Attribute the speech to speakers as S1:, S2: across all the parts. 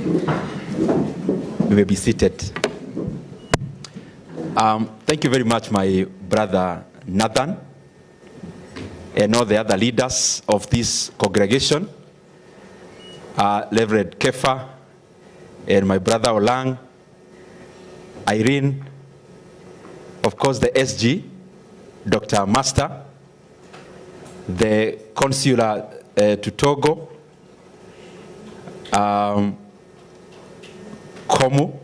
S1: You may be seated. Thank you very much, my brother Nathan, and all the other leaders of this congregation, Reverend Kefa, and my brother Olang, Irene, of course the SG, Dr. Master, the consular to Togo, Komu,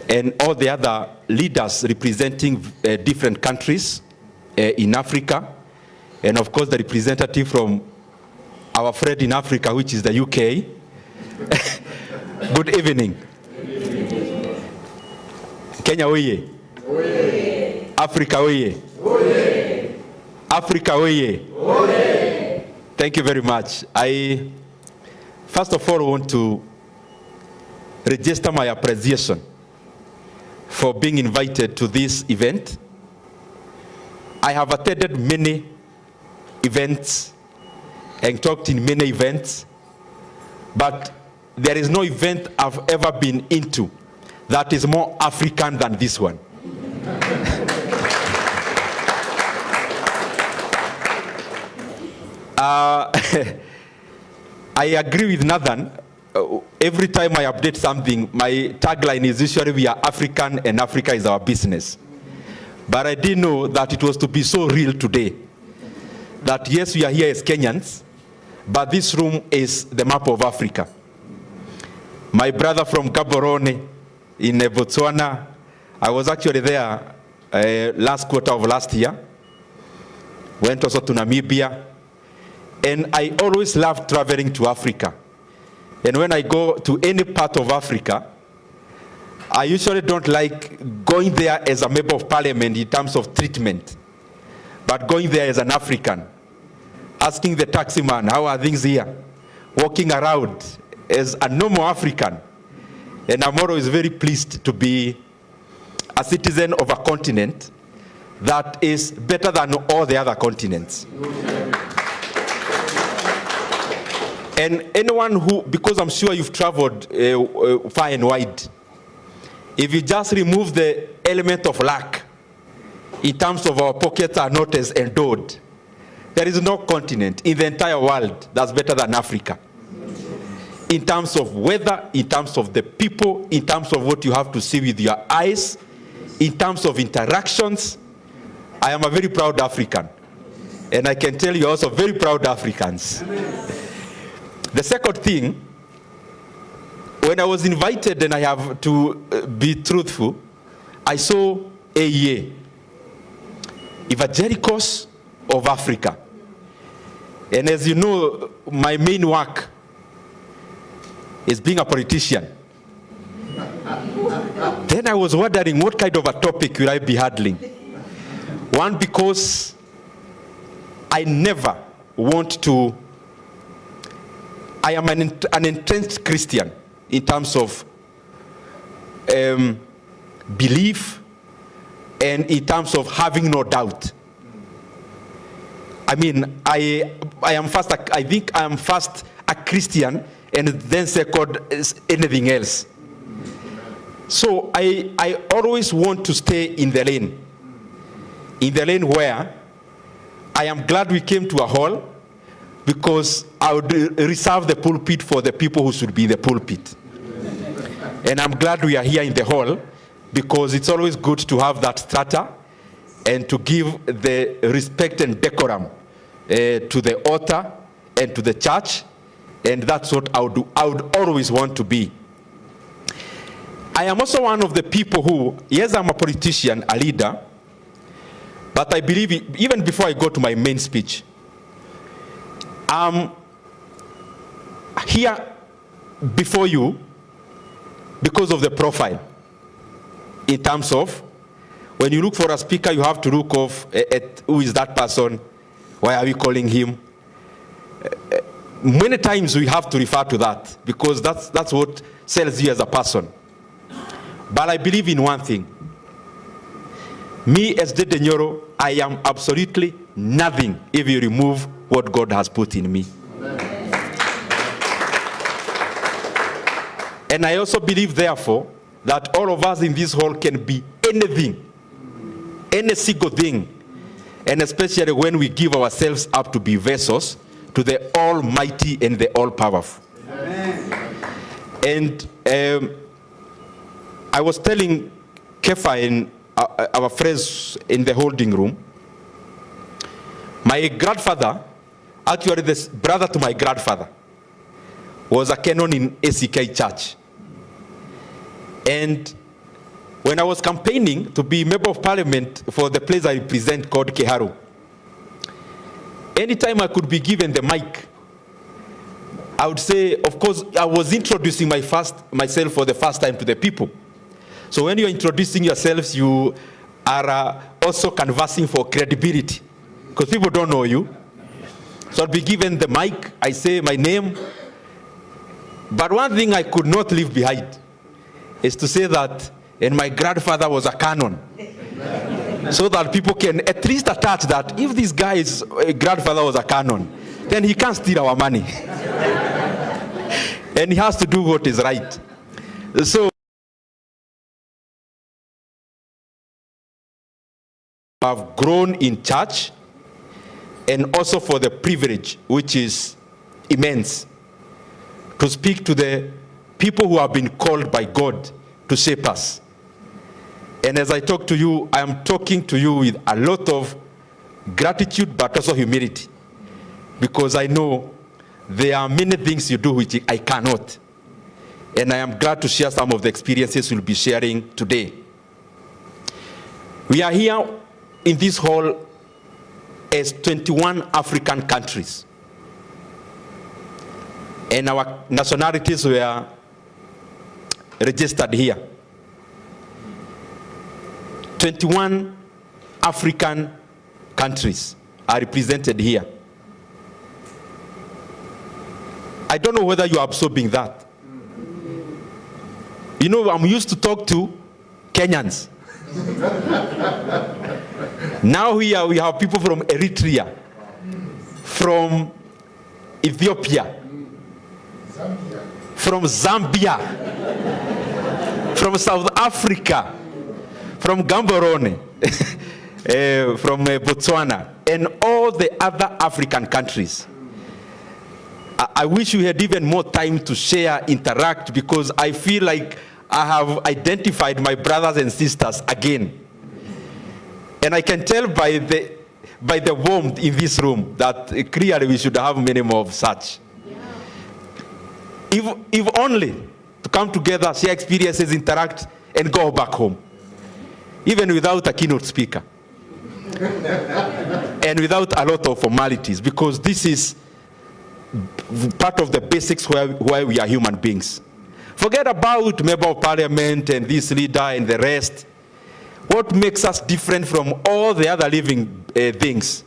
S1: and all the other leaders representing different countries in Africa, and of course the representative from our friend in Africa, which is the UK. Good evening. Kenya oye. Oye. Africa oye. Oye. Africa oye. Oye. Thank you very much. I first of all want to register my appreciation for being invited to this event. I have attended many events and talked in many events, but there is no event I've ever been into that is more African than this one. I agree with Nathan. Every time I update something, my tagline is usually we are African and Africa is our business. But I didn't know that it was to be so real today. That yes, we are here as Kenyans, but this room is the map of Africa. My brother from Gaborone in Botswana, I was actually there last quarter of last year. Went also to Namibia. And I always love traveling to Africa. And when I go to any part of Africa, I usually don't like going there as a member of parliament in terms of treatment, but going there as an African, asking the taxi man, how are things here? Walking around as a normal African. And I'm always very pleased to be a citizen of a continent that is better than all the other continents. And anyone who, because I'm sure you've traveled far and wide, if you just remove the element of luck, in terms of our pockets are not as endowed, there is no continent in the entire world that's better than Africa. In terms of weather, in terms of the people, in terms of what you have to see with your eyes, in terms of interactions, I am a very proud African. And I can tell you also very proud Africans. The second thing, when I was invited, and I have to be truthful, I saw AEA, Evangelicals of Africa. And as you know, my main work is being a politician. Then I was wondering what kind of a topic will I be handling. One, because I never want to, I am an entrenched Christian in terms of belief and in terms of having no doubt. I mean, I am first, I think I am first a Christian and then second is anything else. So I always want to stay in the lane where I am glad we came to a hall, because I would reserve the pulpit for the people who should be in the pulpit. And I'm glad we are here in the hall, because it's always good to have that strata and to give the respect and decorum to the altar and to the church. And that's what I would always want to be. I am also one of the people who, yes, I'm a politician, a leader, but I believe, even before I go to my main speech, I'm here before you because of the profile. In terms of, when you look for a speaker, you have to look at who is that person, why are we calling him? Many times we have to refer to that, because that's what sells you as a person. But I believe in one thing. Me as Ndindi Nyoro, I am absolutely nothing if you remove what God has put in me. Amen. And I also believe, therefore, that all of us in this hall can be anything, any single thing, and especially when we give ourselves up to be vessels to the Almighty and the All-Powerful. And I was telling Kefa and our friends in the holding room, my grandfather, actually the brother to my grandfather, was a canon in ACK Church. And when I was campaigning to be member of parliament for the place I represent called Keharu, anytime I could be given the mic, I would say, of course, I was introducing myself for the first time to the people. So when you're introducing yourselves, you are also canvassing for credibility, because people don't know you. So I'll be given the mic, I say my name. But one thing I could not leave behind is to say that, and my grandfather was a canon. So that people can at least attach that if this guy's grandfather was a canon, then he can't steal our money. And he has to do what is right. So I've grown in church, and also for the privilege, which is immense, to speak to the people who have been called by God to shape us. And as I talk to you, I am talking to you with a lot of gratitude, but also humility, because I know there are many things you do which I cannot. And I am glad to share some of the experiences we'll be sharing today. We are here in this hall as 21 African countries. And our nationalities were registered here. 21 African countries are represented here. I don't know whether you are absorbing that. You know, I'm used to talk to Kenyans. Now here we have people from Eritrea, from Ethiopia, from Zambia, from South Africa, from Gaborone, from Botswana, and all the other African countries. I wish we had even more time to share, interact, because I feel like I have identified my brothers and sisters again. And I can tell by the warmth in this room that clearly we should have many more of such. Yeah. If only to come together, share experiences, interact, and go back home. Even without a keynote speaker. And without a lot of formalities, because this is part of the basics why we are human beings. Forget about member of parliament and this leader and the rest. What makes us different from all the other living things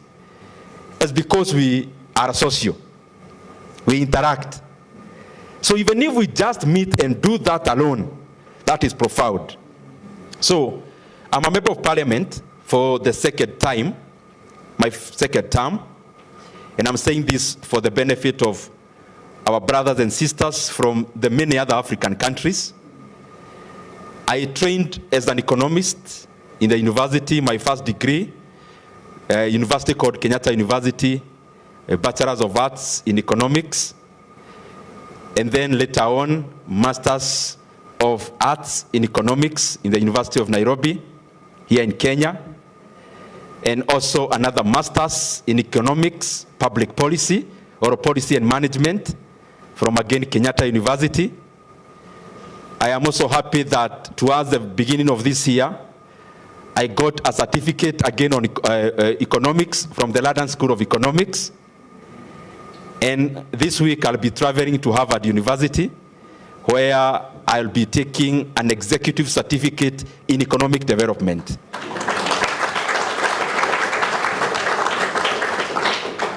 S1: is because we are social. We interact. So even if we just meet and do that alone, that is profound. So I'm a member of parliament for the second time, my second term, and I'm saying this for the benefit of our brothers and sisters from the many other African countries. I trained as an economist in the university, my first degree, university called Kenyatta University, a Bachelor's of Arts in Economics, and then later on, Masters of Arts in Economics in the University of Nairobi, here in Kenya, and also another Master's in Economics, Public Policy, or Policy and Management, from again Kenyatta University. I am also happy that towards the beginning of this year, I got a certificate again on economics from the London School of Economics. And this week I'll be traveling to Harvard University, where I'll be taking an executive certificate in economic development.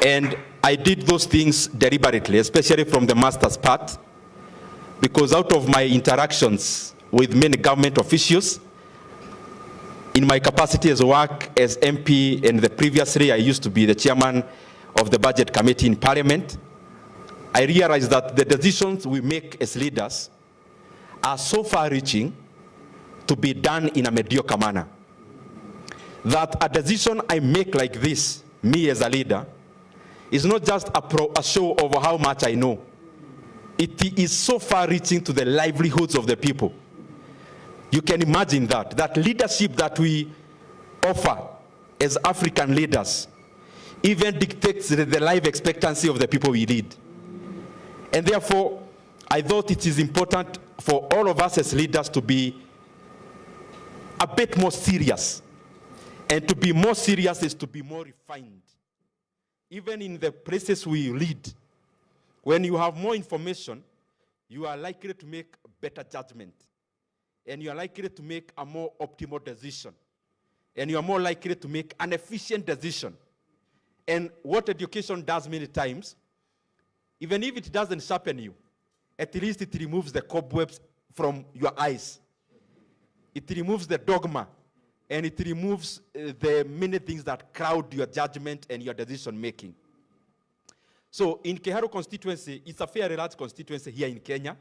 S1: And I did those things deliberately, especially from the master's part, because out of my interactions with many government officials, in my capacity as work as MP, and previously I used to be the chairman of the budget committee in parliament, I realized that the decisions we make as leaders are so far-reaching to be done in a mediocre manner. That a decision I make like this, me as a leader, is not just a show of how much I know. It is so far-reaching to the livelihoods of the people. You can imagine that leadership that we offer as African leaders even dictates the life expectancy of the people we lead. And therefore, I thought it is important for all of us as leaders to be a bit more serious. And to be more serious is to be more refined. Even in the places we lead, when you have more information, you are likely to make better judgment. And you are likely to make a more optimal decision. And you are more likely to make an efficient decision. And what education does many times, even if it doesn't sharpen you, at least it removes the cobwebs from your eyes. It removes the dogma, and it removes the many things that crowd your judgment and your decision making. So in Kiharu constituency, it's a fairly large constituency here in Kenya.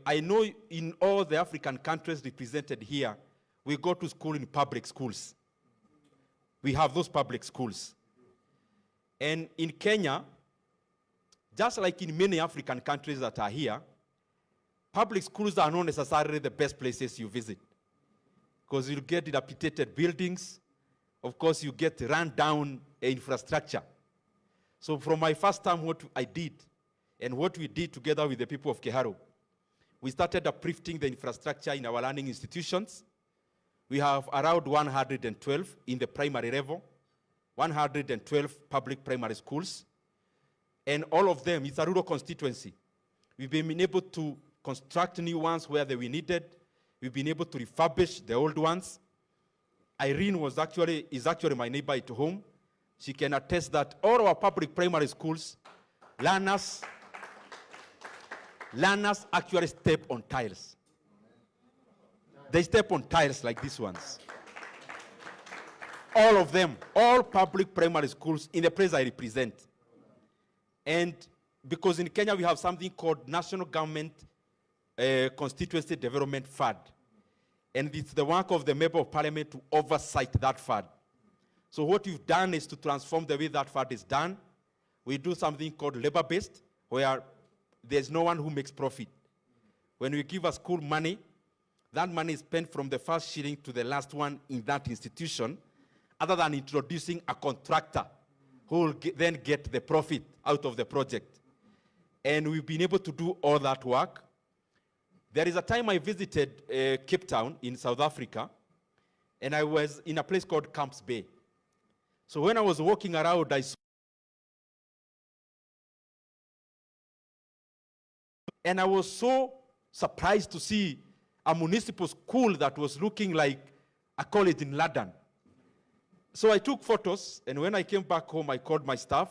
S1: I know in all the African countries represented here, we go to school in public schools. We have those public schools. And in Kenya, just like in many African countries that are here, public schools are not necessarily the best places you visit. Because you get dilapidated buildings. Of course, you get run down infrastructure. So from my first time, what I did, and what we did together with the people of Kiharu, we started uplifting the infrastructure in our learning institutions. We have around 112 in the primary level, 112 public primary schools, and all of them, it's a rural constituency. We've been able to construct new ones where they were needed. We've been able to refurbish the old ones. Irene is actually my neighbor at home. She can attest that all our public primary schools, learners actually step on tiles. They step on tiles like these ones. All of them, all public primary schools in the place I represent. And because in Kenya we have something called National Government Constituency Development Fund. And it's the work of the Member of Parliament to oversight that fund. So what we've done is to transform the way that fund is done. We do something called labor-based, where there's no one who makes profit. When we give a school money, that money is spent from the first shilling to the last one in that institution, other than introducing a contractor who will then get the profit out of the project. And we've been able to do all that work. There is a time I visited Cape Town in South Africa, and I was in a place called Camps Bay. So when I was walking around, I saw, and I was so surprised to see a municipal school that was looking like a college in London. So I took photos, and when I came back home, I called my staff,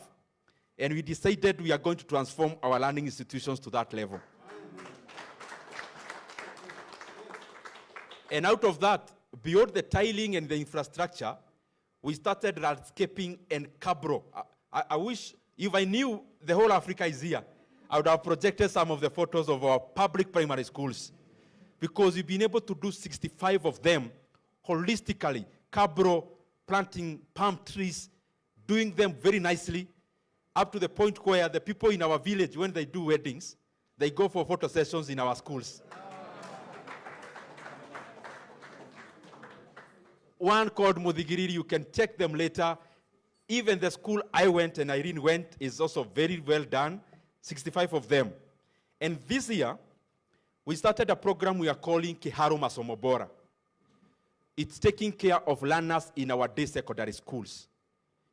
S1: and we decided we are going to transform our learning institutions to that level. And out of that, beyond the tiling and the infrastructure, we started landscaping and cabro. I wish, if I knew the whole Africa is here, I would have projected some of the photos of our public primary schools. Because we've been able to do 65 of them holistically, cabro, planting palm trees, doing them very nicely, up to the point where the people in our village, when they do weddings, they go for photo sessions in our schools. One called Mudigiriri, you can check them later. Even the school I went and Irene went is also very well done, 65 of them. And this year, we started a program we are calling Kiharu Masomo Bora. It's taking care of learners in our day secondary schools.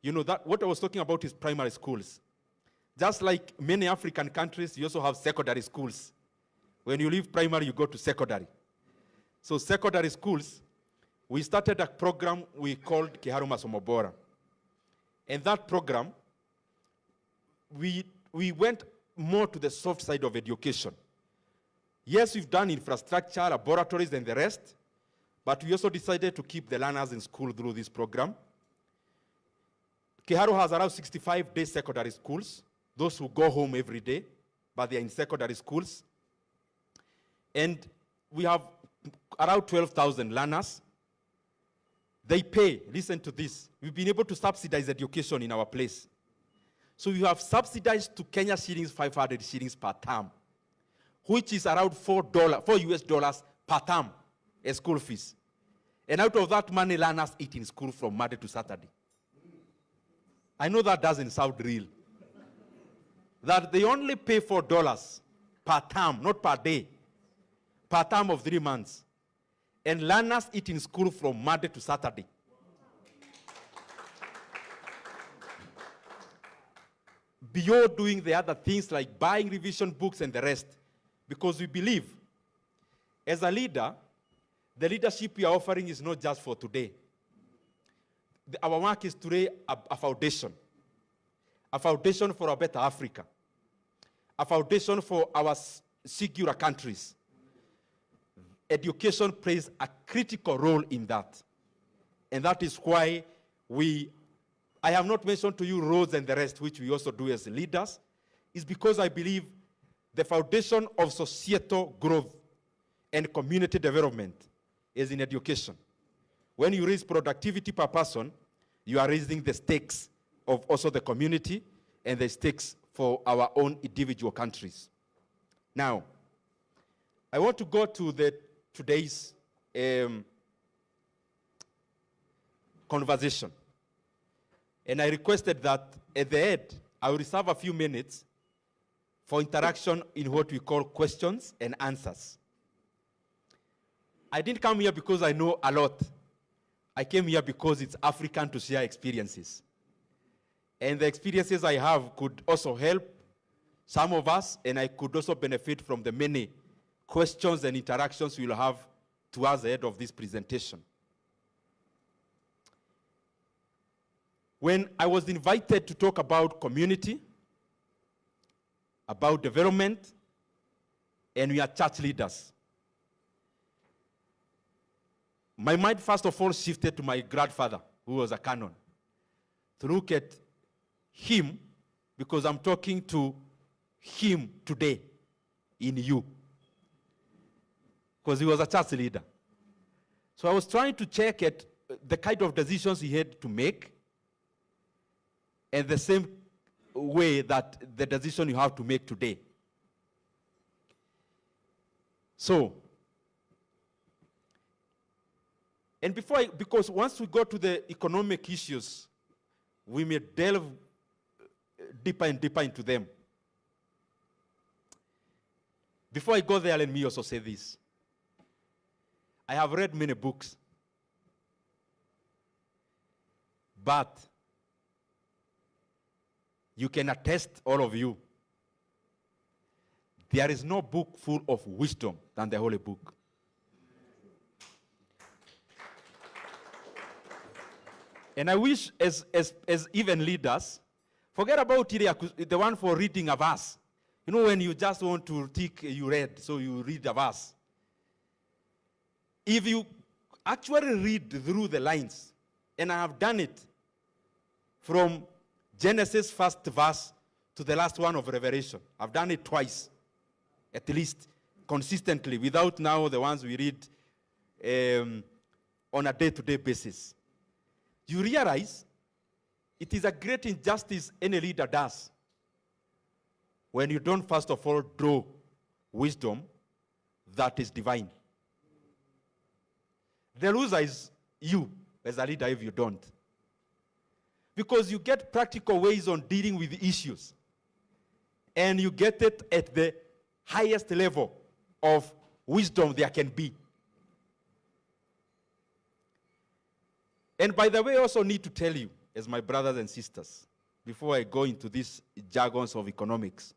S1: You know, that what I was talking about is primary schools. Just like many African countries, you also have secondary schools. When you leave primary, you go to secondary. So secondary schools, we started a program we called Kiharu Masomo Bora. And that program, we went more to the soft side of education. Yes, we've done infrastructure, laboratories, and the rest, but we also decided to keep the learners in school through this program. Kiharu has around 65 day secondary schools, those who go home every day, but they are in secondary schools. And we have around 12,000 learners. They pay, listen to this, we've been able to subsidize education in our place. So we have subsidized to Kenya shillings 500 shillings per term, which is around $4 US per term as school fees. And out of that money, learners eat in school from Monday to Saturday. I know that doesn't sound real. That they only pay $4 per term, not per day, per term of 3 months. And learners eat in school from Monday to Saturday. Beyond doing the other things like buying revision books and the rest, because we believe, as a leader, the leadership we are offering is not just for today. Our work is to lay a foundation for a better Africa, a foundation for our secure countries. Education plays a critical role in that. And that is why I have not mentioned to you roads and the rest, which we also do as leaders, is because I believe the foundation of societal growth and community development is in education. When you raise productivity per person, you are raising the stakes of also the community and the stakes for our own individual countries. Now, I want to go to today's conversation. And I requested that at the end, I will reserve a few minutes for interaction in what we call questions and answers. I didn't come here because I know a lot. I came here because it's African to share experiences. And the experiences I have could also help some of us, and I could also benefit from the many questions and interactions we'll have towards the end of this presentation. When I was invited to talk about community, about development, and we are church leaders, my mind first of all shifted to my grandfather, who was a canon, to look at him, because I'm talking to him today in you, because he was a church leader. So I was trying to check at the kind of decisions he had to make, and the same way that the decision you have to make today. So, and because once we go to the economic issues, we may delve deeper and deeper into them. Before I go there, let me also say this. I have read many books, but you can attest, all of you, there is no book full of wisdom than the Holy Book. And I wish, as even leaders, forget about the one for reading a verse. You know, when you just want to tick, you read, so you read a verse. If you actually read through the lines, and I have done it from Genesis first verse to the last one of Revelation. I've done it twice, at least, consistently, without now the ones we read on a day-to-day basis. You realize it is a great injustice any leader does when you don't first of all draw wisdom that is divine. The loser is you as a leader if you don't. Because you get practical ways on dealing with issues. And you get it at the highest level of wisdom there can be. And by the way, I also need to tell you, as my brothers and sisters, before I go into these jargons of economics,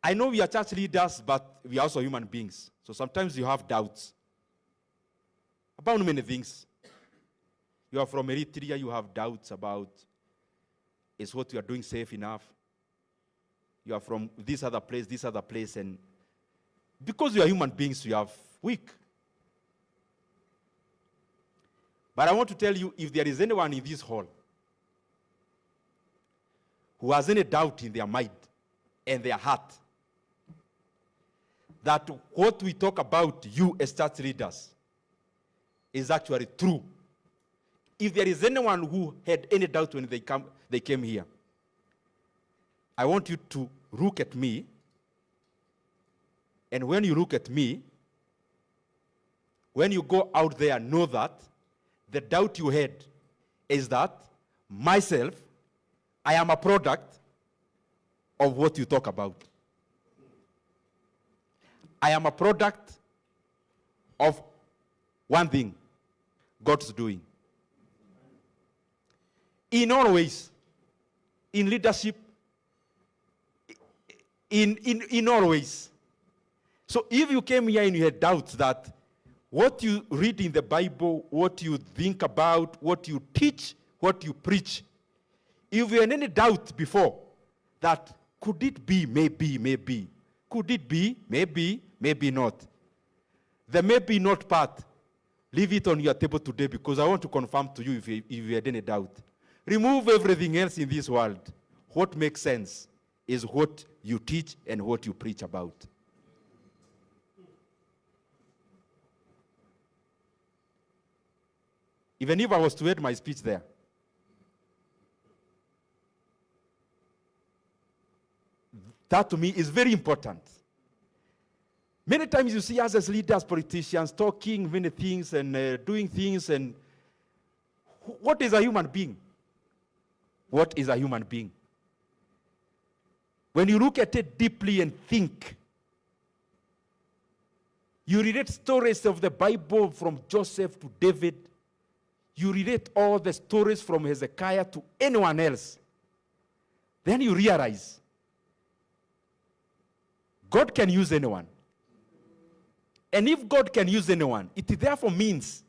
S1: I know we are church leaders, but we are also human beings. So sometimes you have doubts about many things. You are from Eritrea, you have doubts about, is what you are doing safe enough? You are from this other place, and because we are human beings, we are weak. But I want to tell you, if there is anyone in this hall who has any doubt in their mind and their heart, that what we talk about you as church leaders is actually true. If there is anyone who had any doubt when they came here, I want you to look at me, and when you look at me, when you go out there, know that the doubt you had is that myself, I am a product of what you talk about. I am a product of one thing, God's doing. In all ways, in leadership, in all ways. So if you came here and you had doubts that what you read in the Bible, what you think about, what you teach, what you preach, if you had any doubt before that could it be, maybe, could it be, maybe not, the maybe not part, leave it on your table today, because I want to confirm to you if you had any doubt. Remove everything else in this world. What makes sense is what you teach and what you preach about. Even if I was to end my speech there, that to me is very important. Many times you see us as leaders, politicians, talking many things and doing things, and what is a human being? What is a human being? When you look at it deeply and think, you relate stories of the Bible from Joseph to David, you relate all the stories from Hezekiah to anyone else, then you realize God can use anyone. And if God can use anyone, it therefore means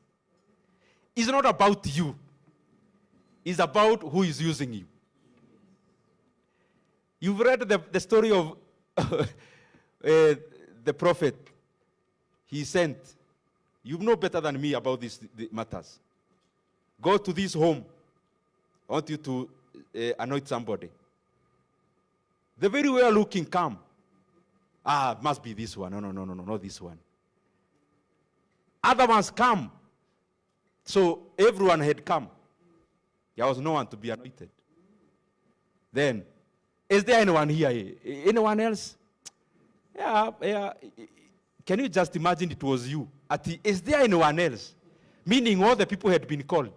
S1: it's not about you. It's about who is using you. You've read the story of the prophet he sent. You know better than me about these matters. Go to this home. I want you to anoint somebody. The very well looking come. Must be this one. No, not this one. Other ones come. So everyone had come. There was no one to be anointed. Then, is there anyone here? Anyone else? Yeah. Can you just imagine it was you? Is there anyone else? Meaning all the people had been called.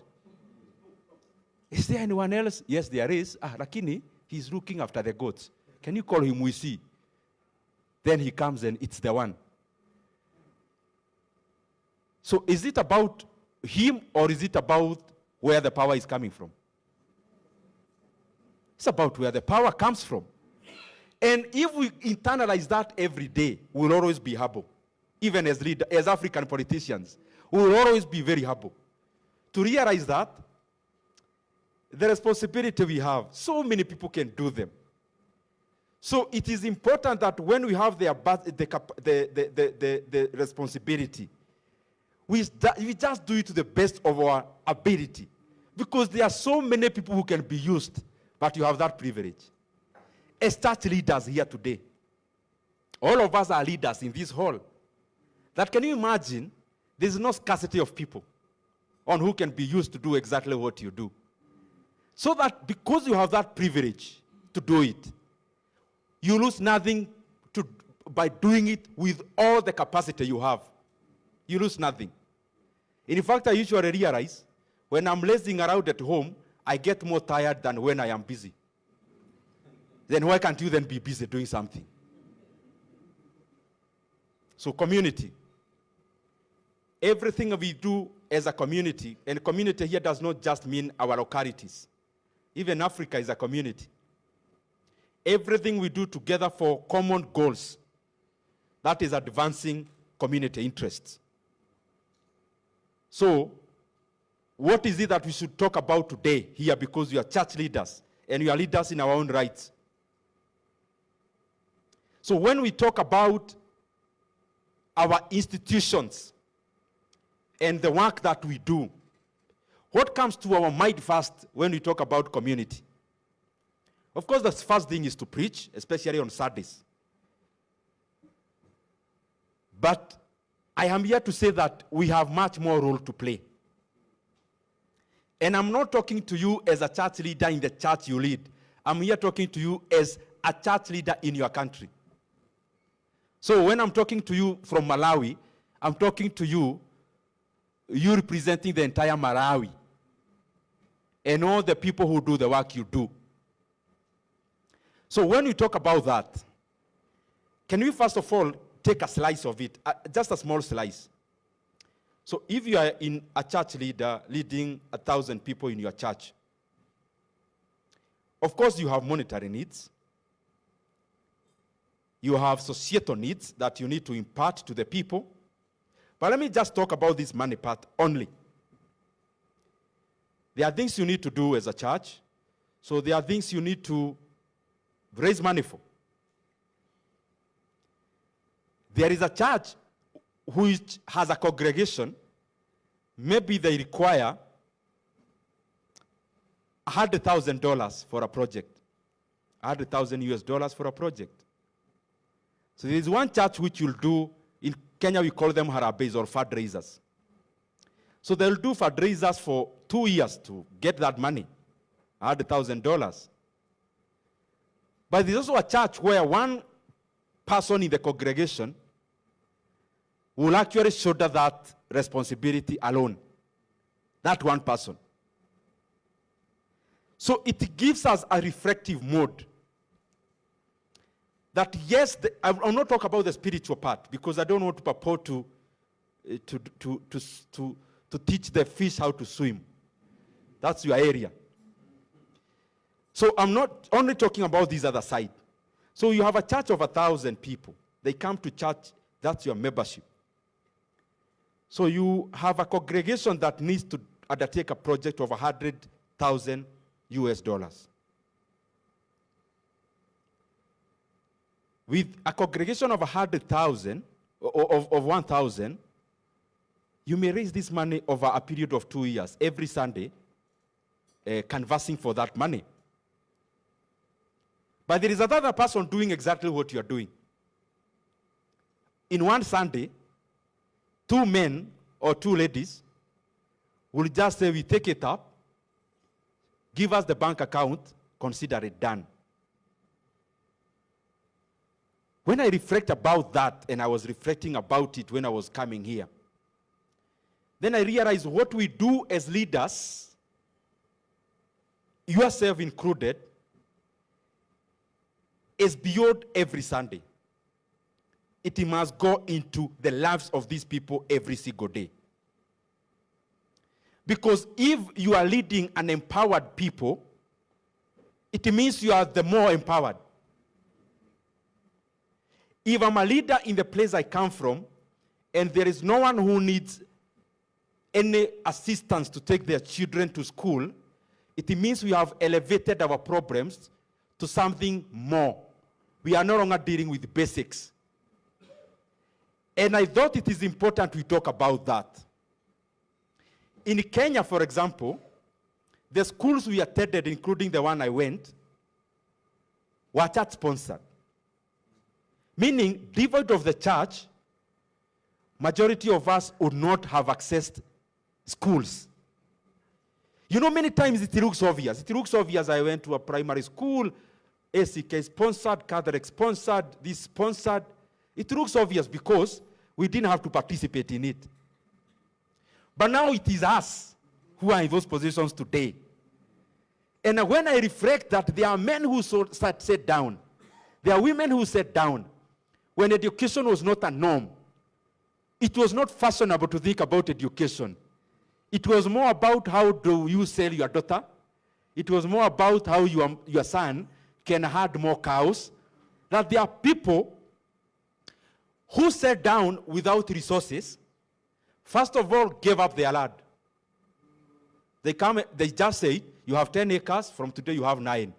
S1: Is there anyone else? Yes, there is. Lakini, he's looking after the goats. Can you call him? We see. Then he comes and it's the one. So is it about him or is it about where the power is coming from? It's about where the power comes from. And if we internalize that every day, we'll always be humble. Even as African politicians, we will always be very humble. To realize that the responsibility we have, so many people can do them. So it is important that when we have the responsibility, we just do it to the best of our ability. Because there are so many people who can be used, but you have that privilege. As church leaders here today, all of us are leaders in this hall. That can you imagine, there's no scarcity of people on who can be used to do exactly what you do. So that because you have that privilege to do it, you lose nothing by doing it with all the capacity you have. You lose nothing. In fact, I usually realize when I'm lazing around at home, I get more tired than when I am busy. Then why can't you then be busy doing something? So community. Everything we do as a community, and community here does not just mean our localities. Even Africa is a community. Everything we do together for common goals, that is advancing community interests. So, what is it that we should talk about today here, because we are church leaders and we are leaders in our own rights? So when we talk about our institutions and the work that we do, what comes to our mind first when we talk about community? Of course, the first thing is to preach, especially on Sundays. But I am here to say that we have much more role to play. And I'm not talking to you as a church leader in the church you lead. I'm here talking to you as a church leader in your country. So when I'm talking to you from Malawi, I'm talking to you, you representing the entire Malawi and all the people who do the work you do. So when we talk about that, can we first of all take a slice of it, just a small slice? So if you are in a church leader leading 1,000 people in your church, of course you have monetary needs. You have societal needs that you need to impart to the people. But let me just talk about this money part only. There are things you need to do as a church. So there are things you need to raise money for. There is a church which has a congregation. Maybe they require $100,000 for a project. $100,000 for a project. So there is one church which will do, in Kenya we call them harambes or fundraisers. So they'll do fundraisers for 2 years to get that money, $100,000. But there's also a church where one person in the congregation will actually shoulder that responsibility alone. That one person. So it gives us a reflective mode. That yes, I'll not talk about the spiritual part because I don't want to purport to teach the fish how to swim. That's your area. So I'm not only talking about this other side. So you have a church of 1,000 people. They come to church, that's your membership. So you have a congregation that needs to undertake a project of $100,000. With a congregation of 100,000, of 1,000, you may raise this money over a period of 2 years, every Sunday, canvassing for that money. But there is another person doing exactly what you are doing. In one Sunday, 2 men or 2 ladies will just say, we take it up, give us the bank account, consider it done. When I reflect about that, and I was reflecting about it when I was coming here, then I realized what we do as leaders, yourself included, is beyond every Sunday. It must go into the lives of these people every single day. Because if you are leading an empowered people, it means you are the more empowered. If I'm a leader in the place I come from, and there is no one who needs any assistance to take their children to school, it means we have elevated our problems to something more. We are no longer dealing with basics. And I thought it is important we talk about that. In Kenya, for example, the schools we attended, including the one I went, were church-sponsored. Meaning, devoid of the church, majority of us would not have accessed schools. You know, many times it looks obvious. It looks obvious. I went to a primary school, ACK sponsored, Catholic sponsored, this sponsored. It looks obvious because we didn't have to participate in it. But now it is us who are in those positions today. And when I reflect that there are men who sat down, there are women who sat down, when education was not a norm, it was not fashionable to think about education. It was more about how do you sell your daughter. It was more about how your son can herd more cows. That there are people who sat down without resources, first of all, gave up their land. They just say, you have 10 acres, from today you have 9.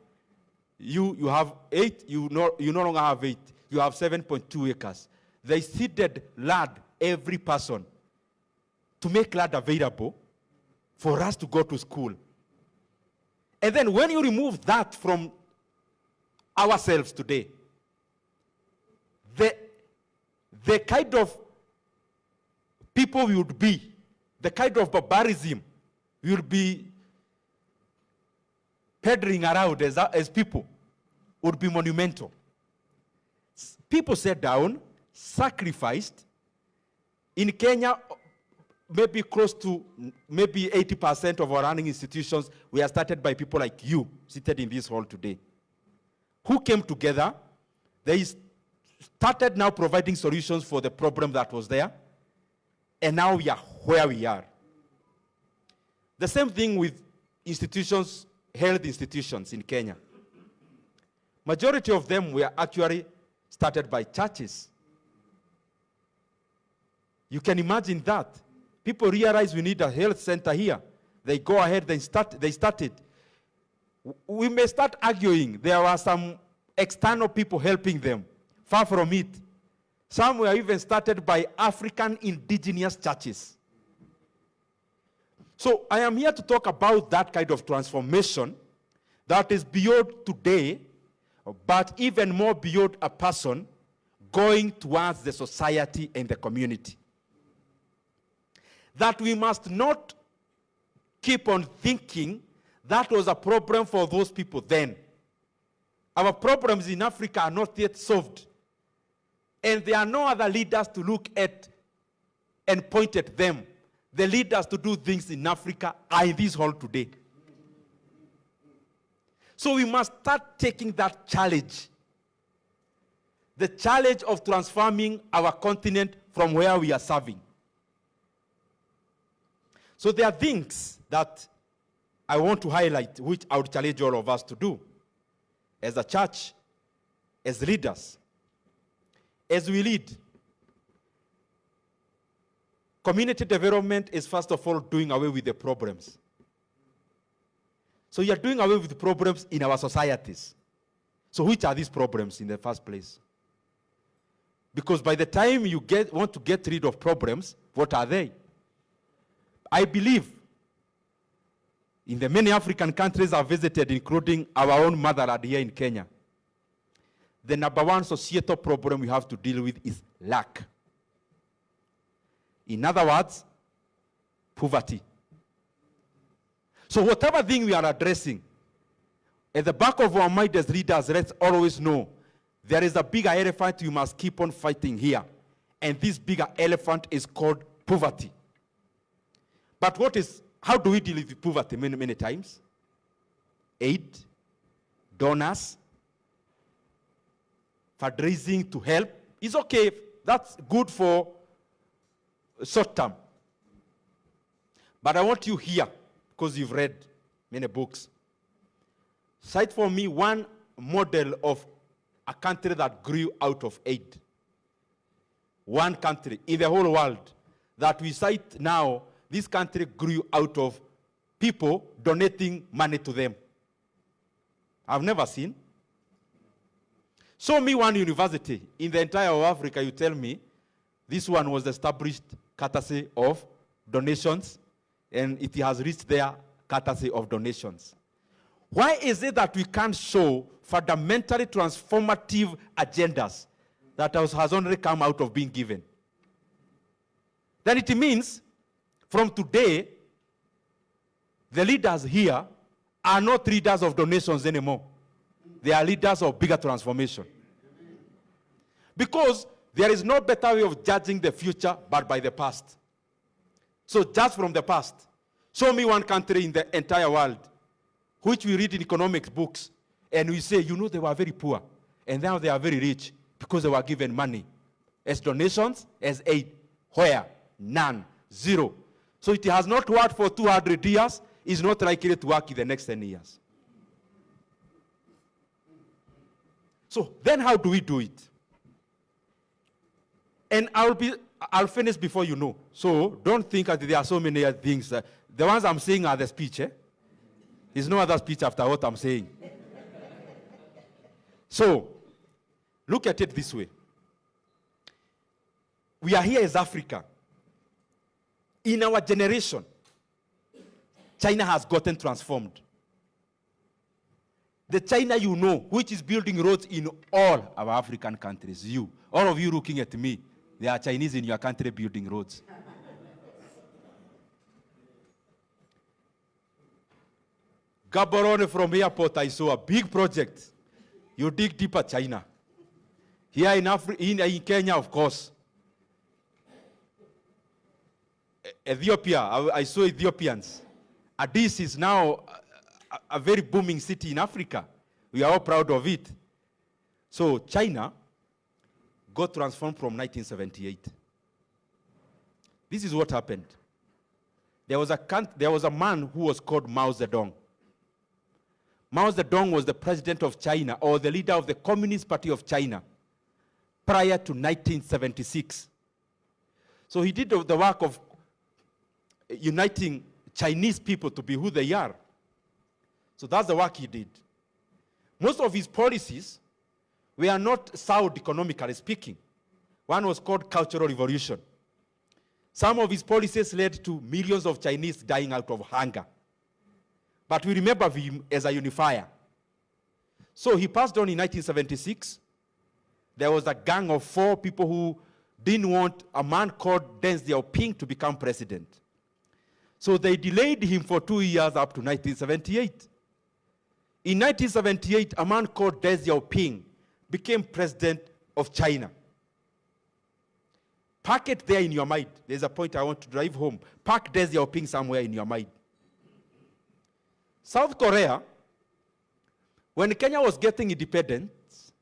S1: You have 8, you no longer have 8. You have 7.2 acres. They seeded land, every person, to make land available for us to go to school. And then when you remove that from ourselves today, the kind of people would be, the kind of barbarism we would be peddling around as people would be monumental. People sat down, sacrificed. In Kenya, maybe close to maybe 80% of our running institutions were started by people like you, seated in this hall today, who came together. They started now providing solutions for the problem that was there, and now we are where we are. The same thing with institutions, health institutions in Kenya. Majority of them were actually started by churches. You can imagine that. People realize we need a health center here. They go ahead, they started. We may start arguing. There were some external people helping them. Far from it. Some were even started by African indigenous churches. So I am here to talk about that kind of transformation that is beyond today, but even more beyond a person, going towards the society and the community. That we must not keep on thinking that was a problem for those people then. Our problems in Africa are not yet solved. And there are no other leaders to look at and point at them. The leaders to do things in Africa are in this hall today. So we must start taking that challenge. The challenge of transforming our continent from where we are serving. So there are things that I want to highlight, which I would challenge all of us to do. As a church, as leaders, as we lead. Community development is first of all doing away with the problems. So you are doing away with the problems in our societies. So which are these problems in the first place? Because by the time you want to get rid of problems, what are they? I believe in the many African countries I've visited, including our own motherland here in Kenya, the number one societal problem we have to deal with is lack. In other words, poverty. So whatever thing we are addressing, at the back of our mind as leaders, let's always know there is a bigger elephant you must keep on fighting here. And this bigger elephant is called poverty. But how do we deal with poverty many times? Aid, donors, fundraising to help. It's okay, that's good for short term. But I want you here, because you've read many books, cite for me one model of a country that grew out of aid. One country in the whole world that we cite now, this country grew out of people donating money to them. I've never seen. Show me one university in the entire of Africa, you tell me, this one was established courtesy of donations, and it has reached there courtesy of donations. Why is it that we can't show fundamentally transformative agendas that has only come out of being given? Then it means, from today, the leaders here are not leaders of donations anymore. They are leaders of bigger transformation. Because there is no better way of judging the future but by the past. So judge from the past. Show me one country in the entire world which we read in economics books and we say, you know, they were very poor and now they are very rich because they were given money. As donations, as aid. Where? None. Zero. So it has not worked for 200 years. It's not likely to work in the next 10 years. So then how do we do it? And I'll finish before you know. So don't think that there are so many other things. The ones I'm saying are the speech. There's no other speech after what I'm saying. So look at it this way. We are here as Africa. In our generation, China has gotten transformed. The China you know, which is building roads in all our African countries, all of you looking at me, there are Chinese in your country building roads. Gaborone from airport, I saw a big project. You dig deeper, China. Here in Kenya, of course. Ethiopia, I saw Ethiopians. Addis is now a very booming city in Africa. We are all proud of it. So China got transformed from 1978. This is what happened. There was a man who was called Mao Zedong. Mao Zedong was the president of China, or the leader of the Communist Party of China, prior to 1976. So he did the work of uniting Chinese people to be who they are. So that's the work he did. Most of his policies were not sound economically speaking. One was called Cultural Revolution. Some of his policies led to millions of Chinese dying out of hunger. But we remember him as a unifier. So he passed on in 1976. There was a gang of 4 people who didn't want a man called Deng Xiaoping to become president. So they delayed him for 2 years up to 1978. In 1978, a man called Deng Xiaoping became president of China. Park it there in your mind. There's a point I want to drive home. Park Deng Xiaoping somewhere in your mind. South Korea, when Kenya was getting independence,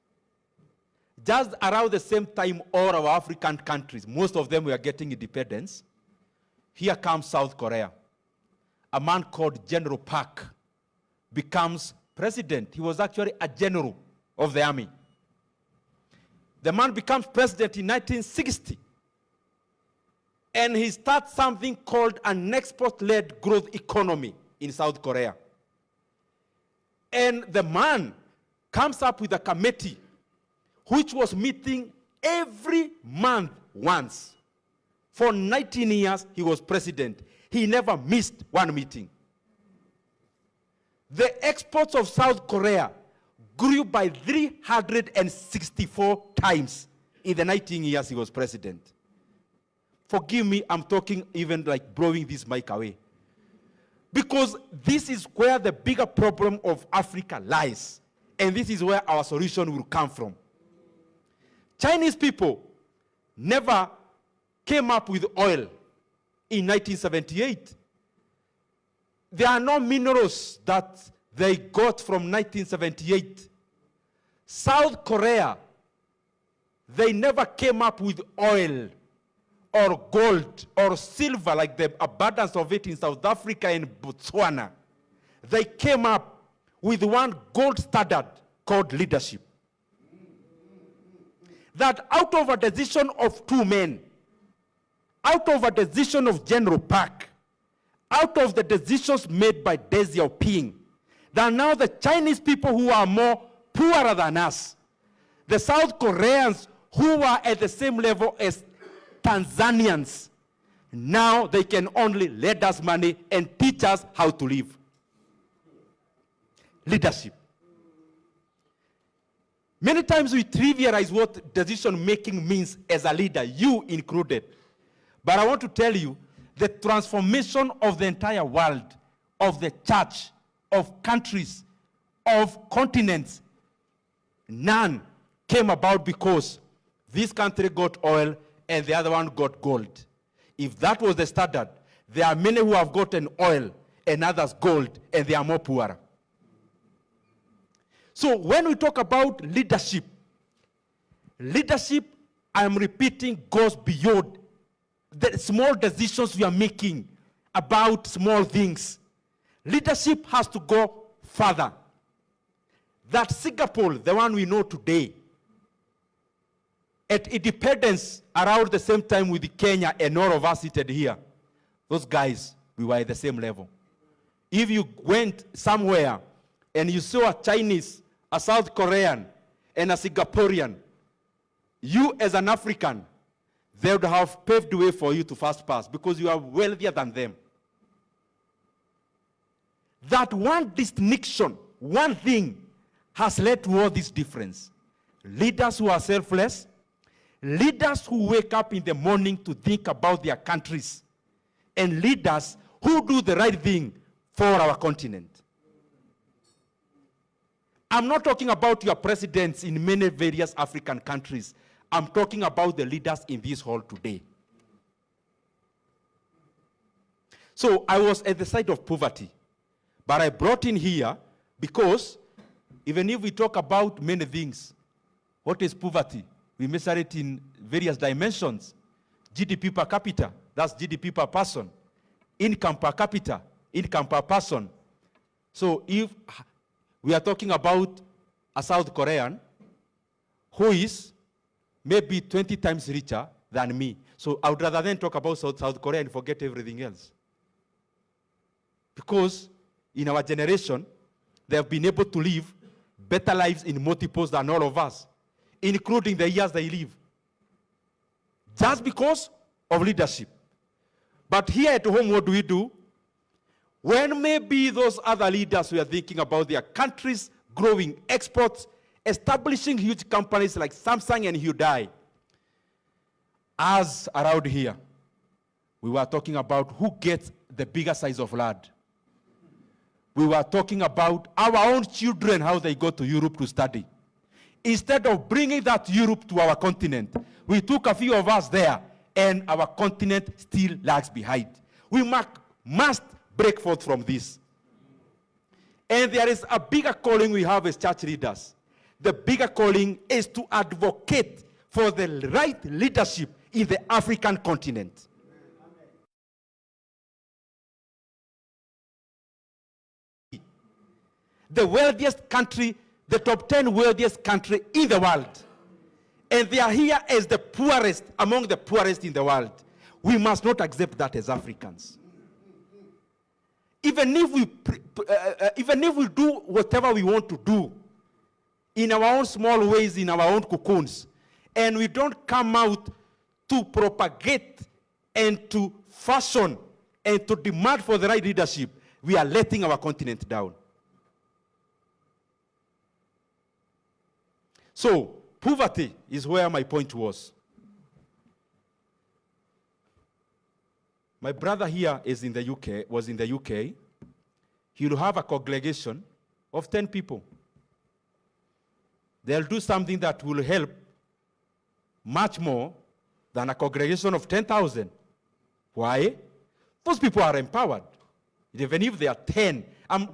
S1: just around the same time all our African countries, most of them were getting independence, here comes South Korea. A man called General Park becomes president. He was actually a general of the army. The man becomes president in 1960. And he starts something called an export-led growth economy in South Korea. And the man comes up with a committee which was meeting every month once. For 19 years, he was president. He never missed one meeting. The exports of South Korea grew by 364 times in the 19 years he was president. Forgive me, I'm talking even like blowing this mic away. Because this is where the bigger problem of Africa lies. And this is where our solution will come from. Chinese people never came up with oil in 1978. There are no minerals that they got from 1978. South Korea, they never came up with oil or gold or silver like the abundance of it in South Africa and Botswana. They came up with one gold standard called leadership. That out of a decision of 2 men, out of a decision of General Park, out of the decisions made by Deng Xiaoping, that now the Chinese people who are more poorer than us, the South Koreans who are at the same level as Tanzanians, now they can only lend us money and teach us how to live. Leadership. Many times we trivialize what decision making means as a leader, you included. But I want to tell you, the transformation of the entire world, of the church, of countries, of continents, none came about because this country got oil and the other one got gold. If that was the standard, there are many who have gotten oil and others gold, and they are more poor. So when we talk about leadership, leadership, I am repeating, goes beyond the small decisions we are making about small things. Leadership has to go further. That Singapore, the one we know today, at independence around the same time with Kenya and all of us seated here, those guys, we were at the same level. If you went somewhere and you saw a Chinese, a South Korean, and a Singaporean, you as an African, they would have paved the way for you to fast pass because you are wealthier than them. That one distinction, one thing, has led to all this difference. Leaders who are selfless, leaders who wake up in the morning to think about their countries, and leaders who do the right thing for our continent. I'm not talking about your presidents in many various African countries. I'm talking about the leaders in this hall today. So I was at the side of poverty, but I brought in here because even if we talk about many things, what is poverty? We measure it in various dimensions. GDP per capita, that's GDP per person. Income per capita, income per person. So if we are talking about a South Korean who is maybe 20 times richer than me. So I would rather then talk about South Korea and forget everything else. Because in our generation, they have been able to live better lives in multiples than all of us, including the years they live. Just because of leadership. But here at home, what do we do? When maybe those other leaders were thinking about their countries growing exports, establishing huge companies like Samsung and Hyundai, as around here, we were talking about who gets the bigger size of land. We were talking about our own children, how they go to Europe to study. Instead of bringing that Europe to our continent, we took a few of us there, and our continent still lags behind. We must break forth from this. And there is a bigger calling we have as church leaders. The bigger calling is to advocate for the right leadership in the African continent. The wealthiest country, the top 10 wealthiest country in the world. And they are here as the poorest, among the poorest in the world. We must not accept that as Africans. Even if we do whatever we want to do in our own small ways, in our own cocoons, and we don't come out to propagate and to fashion and to demand for the right leadership, we are letting our continent down. So, poverty is where my point was. My brother here is in the UK, was in the UK. He'll have a congregation of 10 people. They'll do something that will help much more than a congregation of 10,000. Why? Those people are empowered. Even if they are 10. I'm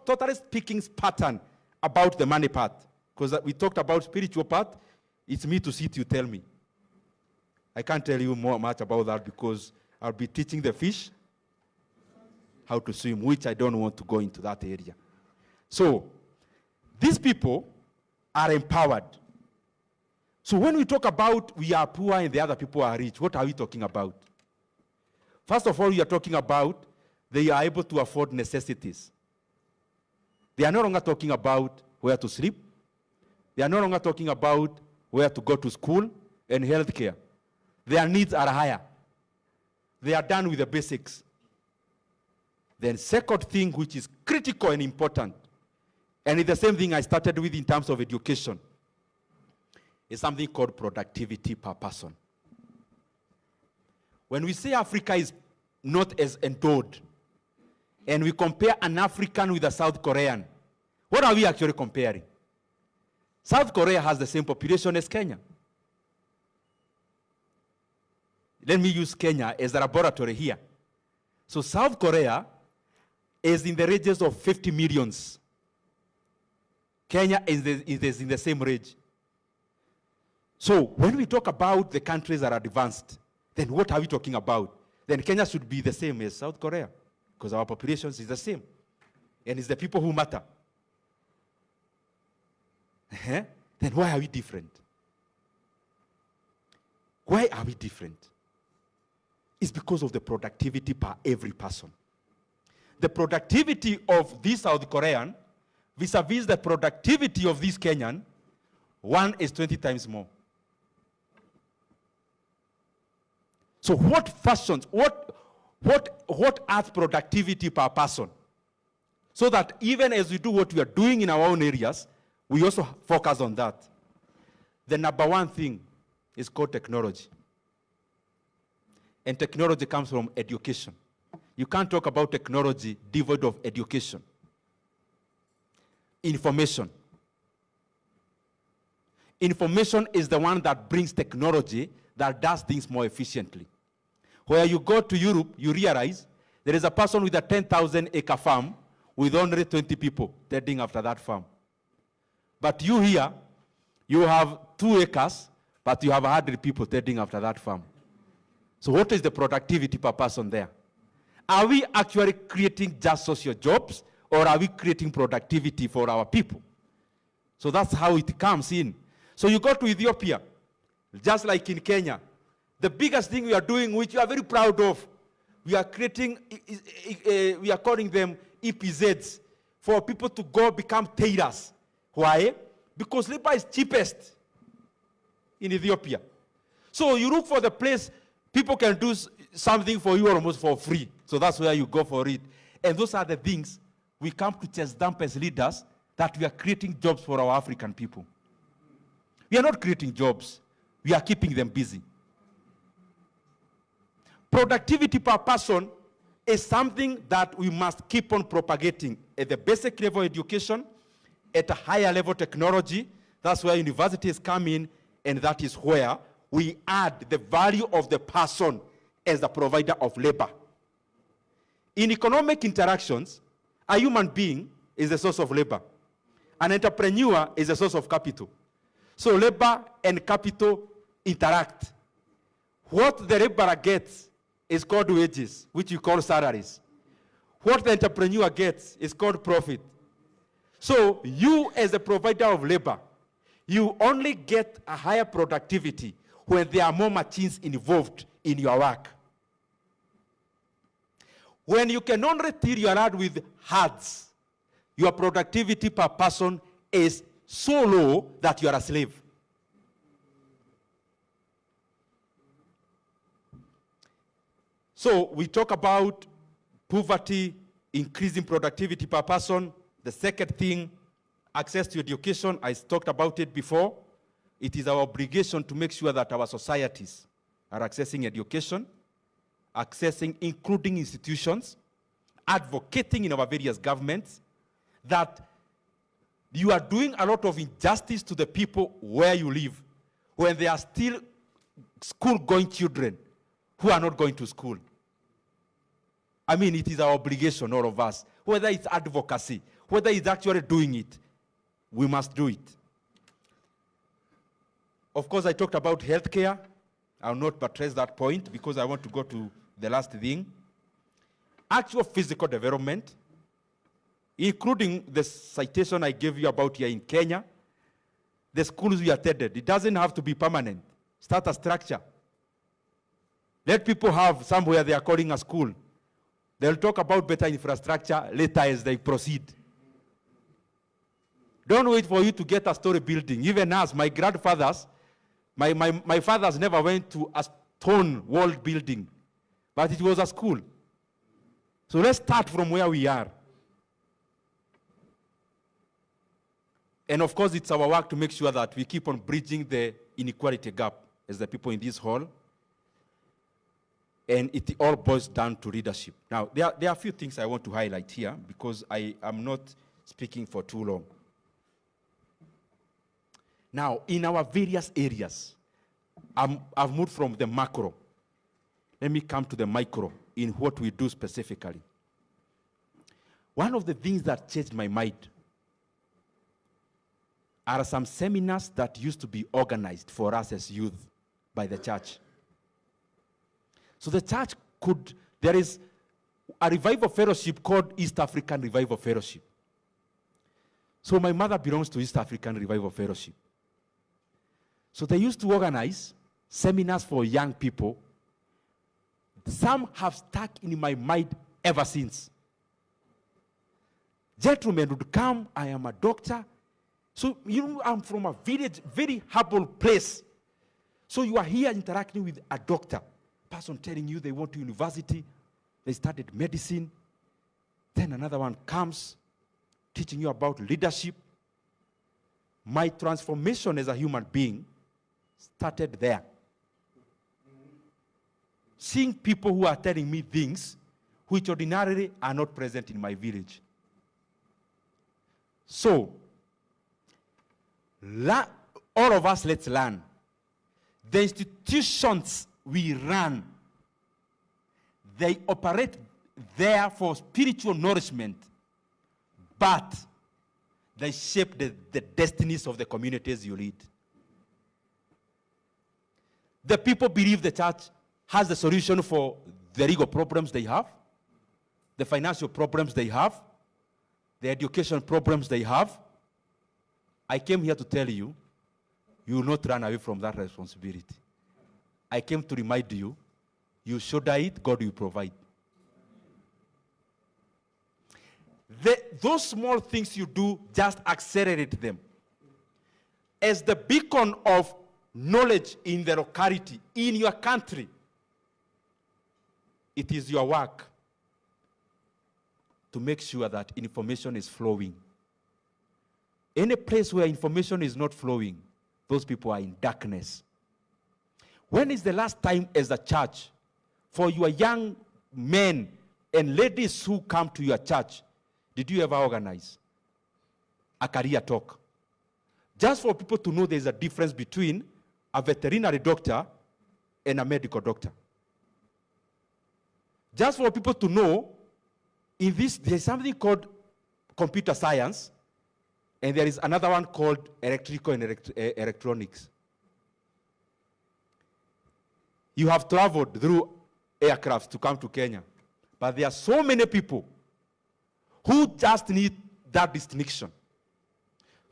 S1: totally speaking Spartan about the money part. Because we talked about spiritual part. It's me to sit, you tell me. I can't tell you much about that because I'll be teaching the fish how to swim, which I don't want to go into that area. So, these people are empowered. So when we talk about we are poor and the other people are rich, what are we talking about? First of all, we are talking about they are able to afford necessities. They are no longer talking about where to sleep. They are no longer talking about where to go to school and healthcare. Their needs are higher. They are done with the basics. Then second thing, which is critical and important, and it's the same thing I started with in terms of education, is something called productivity per person. When we say Africa is not as endowed, and we compare an African with a South Korean, what are we actually comparing? South Korea has the same population as Kenya. Let me use Kenya as a laboratory here. So South Korea is in the ranges of 50 millions. Kenya is in the same range. So when we talk about the countries that are advanced, then what are we talking about? Then Kenya should be the same as South Korea because our population is the same. And it's the people who matter. Then why are we different? Why are we different? It's because of the productivity per every person. The productivity of this South Korean vis-a-vis the productivity of this Kenyan, one is 20 times more. So what fashions, what adds productivity per person? So that even as we do what we are doing in our own areas, we also focus on that. The number one thing is called technology. And technology comes from education. You can't talk about technology devoid of education. Information. Information is the one that brings technology that does things more efficiently. Where you go to Europe, you realize there is a person with a 10,000 acre farm with only 20 people tending after that farm. But you here, you have 2 acres, but you have 100 people tending after that farm. So what is the productivity per person there? Are we actually creating just social jobs, or are we creating productivity for our people? So that's how it comes in. So you go to Ethiopia, just like in Kenya. The biggest thing we are doing, which we are very proud of, we are creating, we are calling them EPZs, for people to go become tailors. Why? Because labor is cheapest in Ethiopia. So you look for the place people can do something for you almost for free. So that's where you go for it. And those are the things we come to chest dump as leaders, that we are creating jobs for our African people. We are not creating jobs. We are keeping them busy. Productivity per person is something that we must keep on propagating at the basic level education, at a higher level technology. That's where universities come in, and that is where we add the value of the person as the provider of labor. In economic interactions, a human being is the source of labor. An entrepreneur is a source of capital. So labor and capital interact. What the laborer gets is called wages, which you call salaries. What the entrepreneur gets is called profit. So you, as a provider of labor, you only get a higher productivity when there are more machines involved in your work. When you can only till your yard with hands, your productivity per person is so low that you are a slave. So we talk about poverty, increasing productivity per person. The second thing, access to education. I talked about it before. It is our obligation to make sure that our societies are accessing education, including institutions, advocating in our various governments, that you are doing a lot of injustice to the people where you live, when there are still school-going children who are not going to school. I mean, it is our obligation, all of us, whether it's advocacy, whether it's actually doing it, we must do it. Of course, I talked about healthcare. I'll not buttress that point because I want to go to the last thing. Actual physical development, including the citation I gave you about here in Kenya, the schools we attended. It doesn't have to be permanent. Start a structure. Let people have somewhere they are calling a school. They'll talk about better infrastructure later as they proceed. Don't wait for you to get a story building. Even us, my grandfathers, my fathers never went to a stone walled building, but it was a school. So let's start from where we are. And of course, it's our work to make sure that we keep on bridging the inequality gap as the people in this hall. And it all boils down to leadership. Now, there are a few things I want to highlight here because I am not speaking for too long. Now, in our various areas, I've moved from the macro. Let me come to the micro in what we do specifically. One of the things that changed my mind are some seminars that used to be organized for us as youth by the church. So the church there is a revival fellowship called East African Revival Fellowship. So my mother belongs to East African Revival Fellowship. So they used to organize seminars for young people. Some have stuck in my mind ever since. Gentlemen would come, I am a doctor. So, I'm from a village, very humble place. So you are here interacting with a doctor, person telling you they went to university, they started medicine. Then another one comes, teaching you about leadership. My transformation as a human being started there. Seeing people who are telling me things which ordinarily are not present in my village. So, all of us, let's learn. The institutions we run, they operate there for spiritual nourishment, but they shape the destinies of the communities you lead. The people believe the church has the solution for the legal problems they have, the financial problems they have, the education problems they have. I came here to tell you, you will not run away from that responsibility. I came to remind you, you shoulder it, God will provide. Those small things you do, just accelerate them. As the beacon of knowledge in the locality, in your country, it is your work to make sure that information is flowing. Any place where information is not flowing, those people are in darkness. When is the last time as a church, for your young men and ladies who come to your church, did you ever organize a career talk? Just for people to know there's a difference between a veterinary doctor and a medical doctor. Just for people to know, in this, there's something called computer science, and there is another one called electrical and electronics. You have traveled through aircrafts to come to Kenya, but there are so many people who just need that distinction.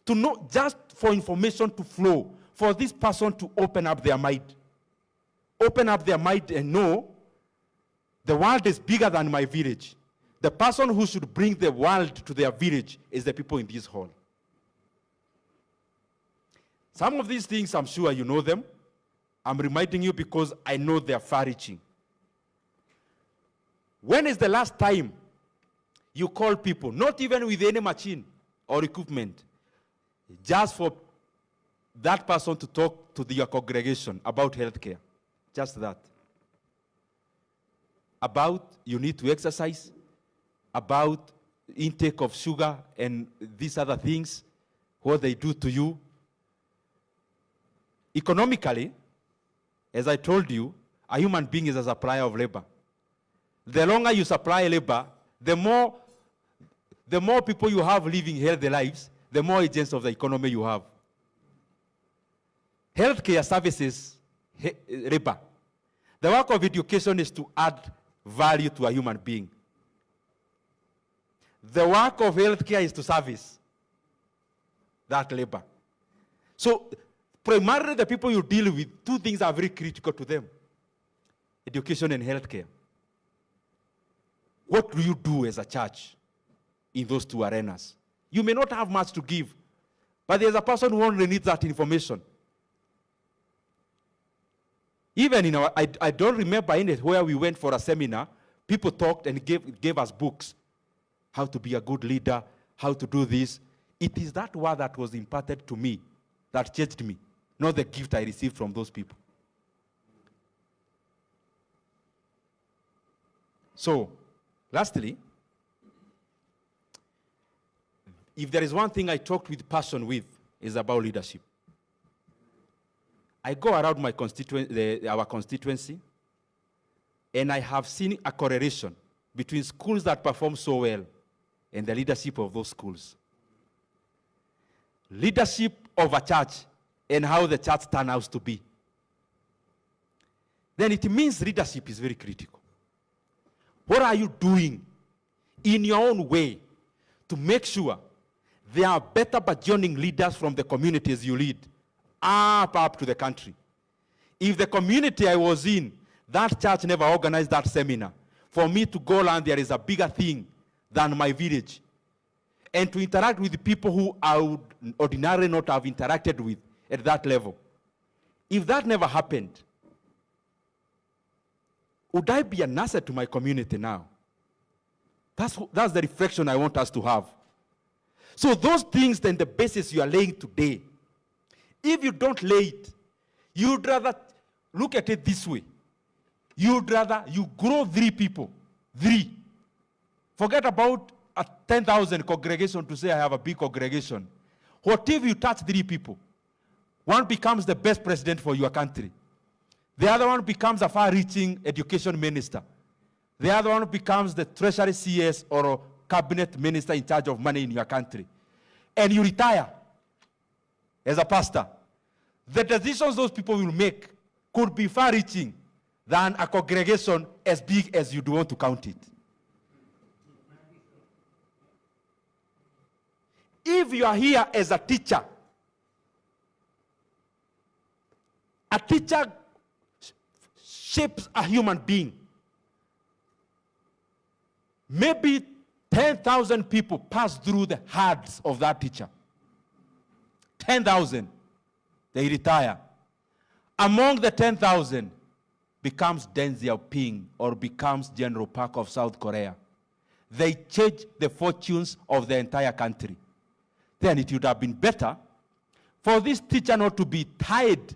S1: To know, just for information to flow, for this person to open up their mind. Open up their mind and know the world is bigger than my village. The person who should bring the world to their village is the people in this hall. Some of these things, I'm sure you know them. I'm reminding you because I know they're far-reaching. When is the last time you call people, not even with any machine or equipment, just for that person to talk to your congregation about healthcare? Just that. About you need to exercise, about intake of sugar and these other things, what they do to you. Economically, as I told you, a human being is a supplier of labor. The longer you supply labor, the more people you have living healthy lives, the more agents of the economy you have. Healthcare services, labor. The work of education is to add value to a human being. The work of healthcare is to service that labor. So, primarily the people you deal with, two things are very critical to them: education and healthcare. What do you do as a church in those two arenas? You may not have much to give, but there's a person who only needs that information. Even in our, I don't remember in it where we went for a seminar, people talked and gave us books, how to be a good leader, how to do this. It is that word that was imparted to me that changed me, not the gift I received from those people. So, lastly, if there is one thing I talked with passion with, is about leadership. I go around my our constituency, and I have seen a correlation between schools that perform so well and the leadership of those schools. Leadership of a church and how the church turns out to be. Then it means leadership is very critical. What are you doing in your own way to make sure there are better burgeoning leaders from the communities you lead up to the country? If the community I was in, that church never organized that seminar, for me to go learn there is a bigger thing than my village, and to interact with the people who I would ordinarily not have interacted with at that level. If that never happened, would I be an asset to my community now? That's the reflection I want us to have. So those things, then the basis you are laying today, if you don't lay it, you'd rather look at it this way. You'd rather you grow 3 people. 3. Forget about a 10,000 congregation to say I have a big congregation. What if you touch 3 people? One becomes the best president for your country. The other one becomes a far-reaching education minister. The other one becomes the treasury CS or cabinet minister in charge of money in your country. And you retire as a pastor. The decisions those people will make could be far-reaching than a congregation as big as you do want to count it. If you are here as a teacher shapes a human being. Maybe 10,000 people pass through the hands of that teacher. 10,000, they retire. Among the 10,000 becomes Deng Xiaoping or becomes General Park of South Korea. They change the fortunes of the entire country. Then it would have been better for this teacher not to be tied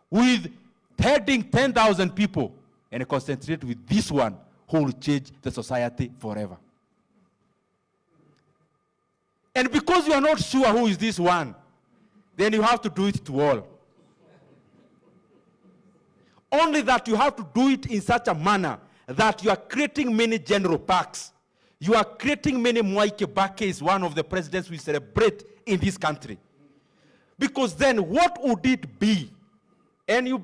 S1: with heading 10,000 people and concentrate with this one who will change the society forever. And because you are not sure who is this one, then you have to do it to all. Only that you have to do it in such a manner that you are creating many General Parks. You are creating many Mwai Kibaki, one of the presidents we celebrate in this country. Because then what would it be? And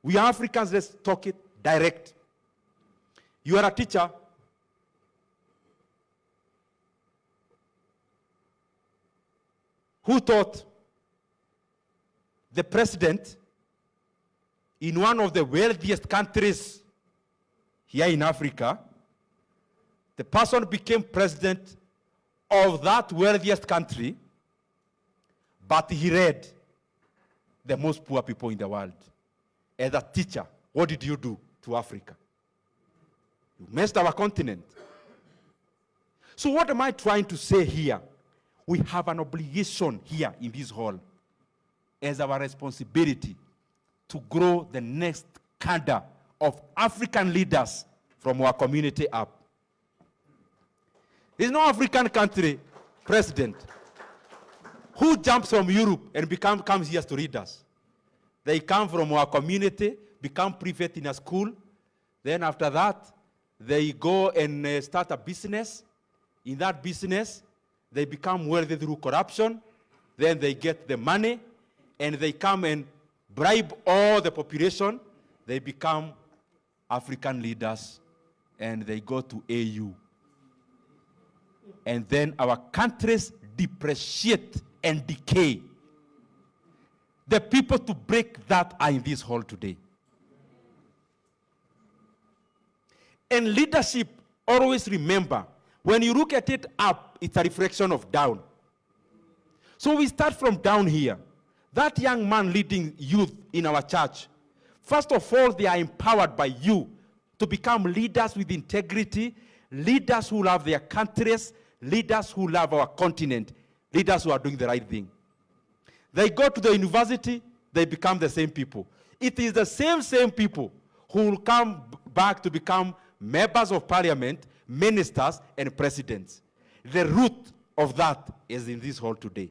S1: we Africans, let's talk it direct. You are a teacher. Who taught the president in one of the wealthiest countries here in Africa? The person became president of that wealthiest country, but he read the most poor people in the world. As a teacher, what did you do to Africa? You messed our continent. So what am I trying to say here? We have an obligation here in this hall as our responsibility to grow the next cadre of African leaders from our community up. There's no African country president who jumps from Europe and comes here to lead us. They come from our community, become prefect in a school. Then after that, they go and start a business. In that business, they become wealthy through corruption. Then they get the money, and they come and bribe all the population. They become African leaders, and they go to AU. And then our countries depreciate and decay. The people to break that are in this hall today. And leadership, always remember, when you look at it up, it's a reflection of down. So we start from down here. That young man leading youth in our church, first of all, they are empowered by you to become leaders with integrity, leaders who love their countries, leaders who love our continent, leaders who are doing the right thing. They go to the university, they become the same people. It is the same people who will come back to become members of parliament, ministers, and presidents. The root of that is in this hall today.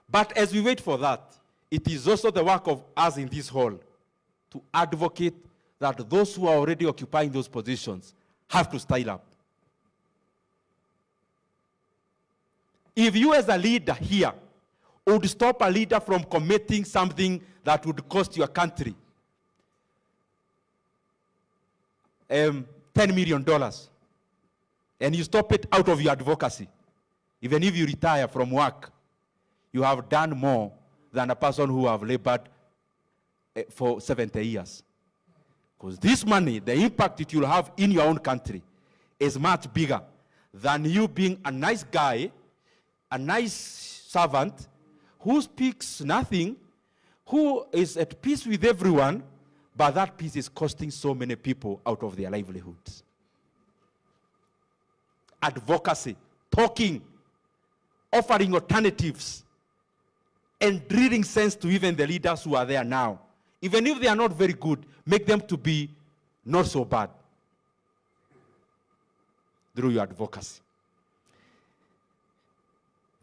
S1: But as we wait for that, it is also the work of us in this hall to advocate that those who are already occupying those positions have to style up. If you as a leader here would stop a leader from committing something that would cost your country $10 million, and you stop it out of your advocacy, even if you retire from work, you have done more than a person who have labored for 70 years. Because this money, the impact it will have in your own country is much bigger than you being a nice guy, a nice servant, who speaks nothing, who is at peace with everyone, but that peace is costing so many people out of their livelihoods. Advocacy, talking, offering alternatives, and breathing sense to even the leaders who are there now. Even if they are not very good, make them to be not so bad. through your advocacy.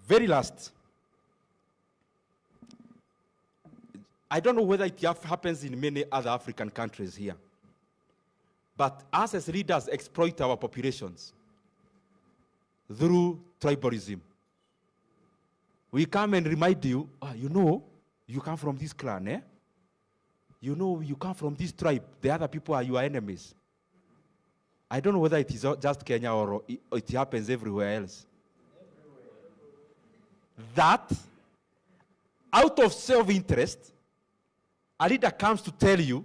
S1: Very last, I don't know whether it happens in many other African countries here, but us as leaders exploit our populations through tribalism. We come and remind you, you know, you come from this clan, eh? You know, you come from this tribe. The other people are your enemies. I don't know whether it is just Kenya or it happens everywhere else. That, out of self-interest, a leader comes to tell you,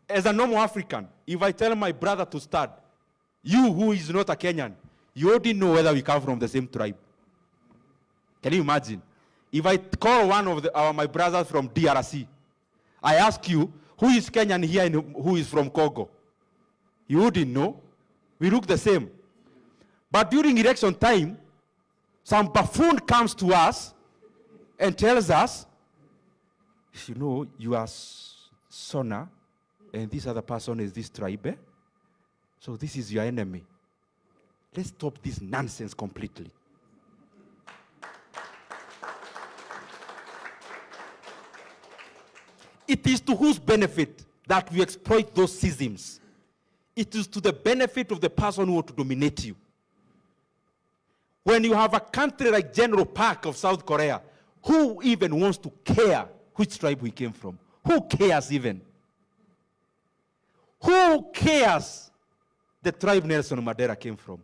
S1: as a normal African, if I tell my brother to start, you who is not a Kenyan, you already know whether we come from the same tribe. Can you imagine? If I call one of my brothers from DRC, I ask you, who is Kenyan here and who is from Congo? You wouldn't know. We look the same. But during election time, some buffoon comes to us and tells us, you know, you are Sona, and this other person is this tribe, eh? So this is your enemy. Let's stop this nonsense completely. It is to whose benefit that we exploit those schisms? It is to the benefit of the person who wants to dominate you. When you have a country like General Park of South Korea, who even wants to care which tribe we came from? Who cares even? Who cares the tribe Nelson Mandela came from?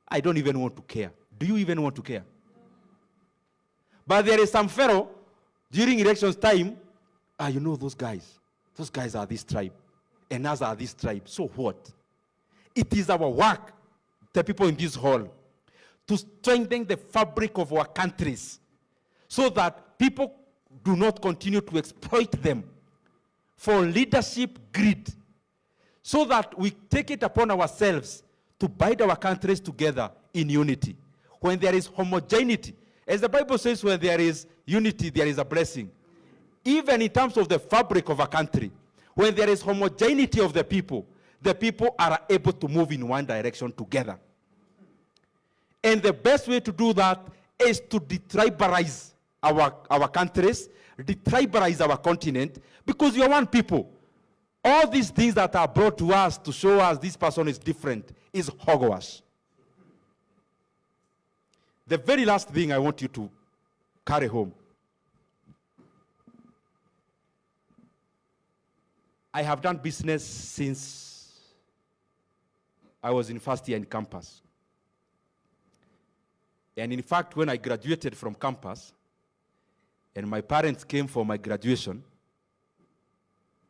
S1: I don't even want to care. Do you even want to care? But there is some fellow during elections time, you know those guys are this tribe, and us are this tribe. So what? It is our work, the people in this hall, to strengthen the fabric of our countries so that people do not continue to exploit them for leadership greed, so that we take it upon ourselves to bind our countries together in unity. When there is homogeneity, as the Bible says, when there is unity, there is a blessing. Even in terms of the fabric of a country, when there is homogeneity of the people are able to move in one direction together. And the best way to do that is to detribalize our countries, detribalize our continent, because you are one people. All these things that are brought to us to show us this person is different is hogwash. The very last thing I want you to carry home. I have done business since I was in first year in campus. And in fact, when I graduated from campus, and my parents came for my graduation,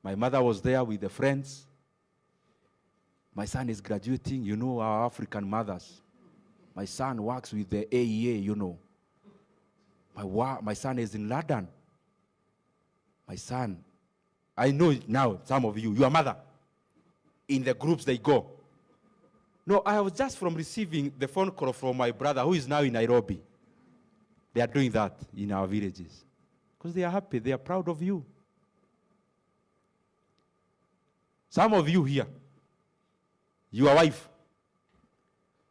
S1: my mother was there with the friends. My son is graduating, you know, our African mothers. My son works with the AEA, you know. My son is in London. My son, I know now, some of you, your mother, in the groups they go. No, I was just from receiving the phone call from my brother who is now in Nairobi. They are doing that in our villages. Because they are happy, they are proud of you. Some of you here, your wife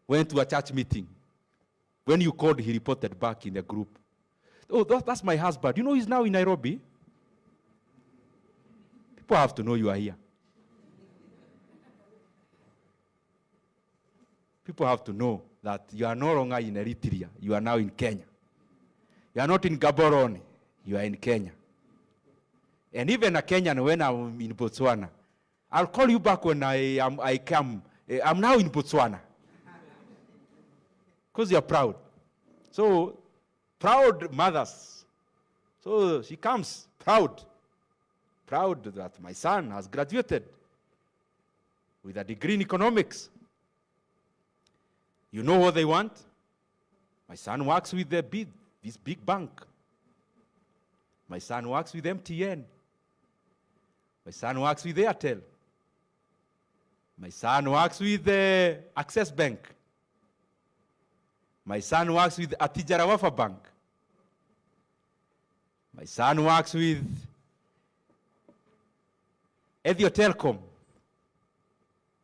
S1: went to a church meeting. When you called, he reported back in the group. Oh, that's my husband. You know he's now in Nairobi? People have to know you are here. People have to know that you are no longer in Eritrea. You are now in Kenya. You are not in Gaborone. You are in Kenya. And even a Kenyan, when I'm in Botswana, I'll call you back when I come. I'm now in Botswana. Because you're proud. So, proud mothers. So, she comes proud. Proud that my son has graduated with a degree in economics. You know what they want? My son works with this big bank. My son works with MTN. My son works with Airtel. My son works with the Access Bank. My son works with Atijara Wafa Bank. My son works with Ethio Telecom.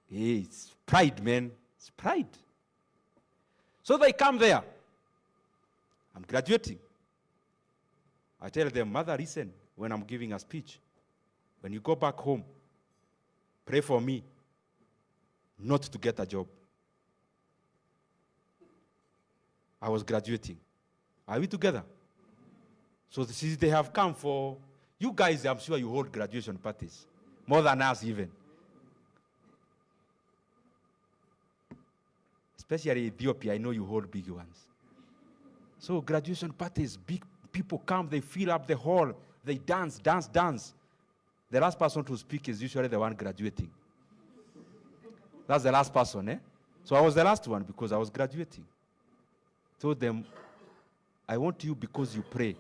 S1: It's pride, man. It's pride. So they come there. I'm graduating. I tell them, mother, listen, when I'm giving a speech, when you go back home, pray for me not to get a job. I was graduating. Are we together? So since they have come for, you guys, I'm sure you hold graduation parties, more than us even. Especially Ethiopia, I know you hold big ones. So graduation parties, big people come, they fill up the hall, they dance, dance, dance. The last person to speak is usually the one graduating. That's the last person, eh? So I was the last one because I was graduating. Told them, I want you because you pray.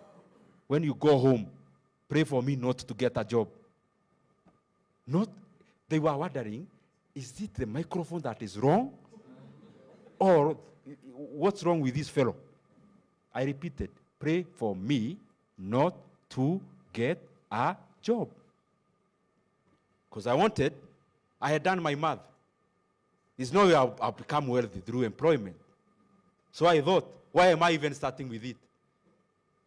S1: When you go home, pray for me not to get a job. Not, they were wondering, is it the microphone that is wrong? Or what's wrong with this fellow? I repeated, pray for me not to get a job. Because I had done my math. It's no way I'll become wealthy through employment. So I thought, why am I even starting with it?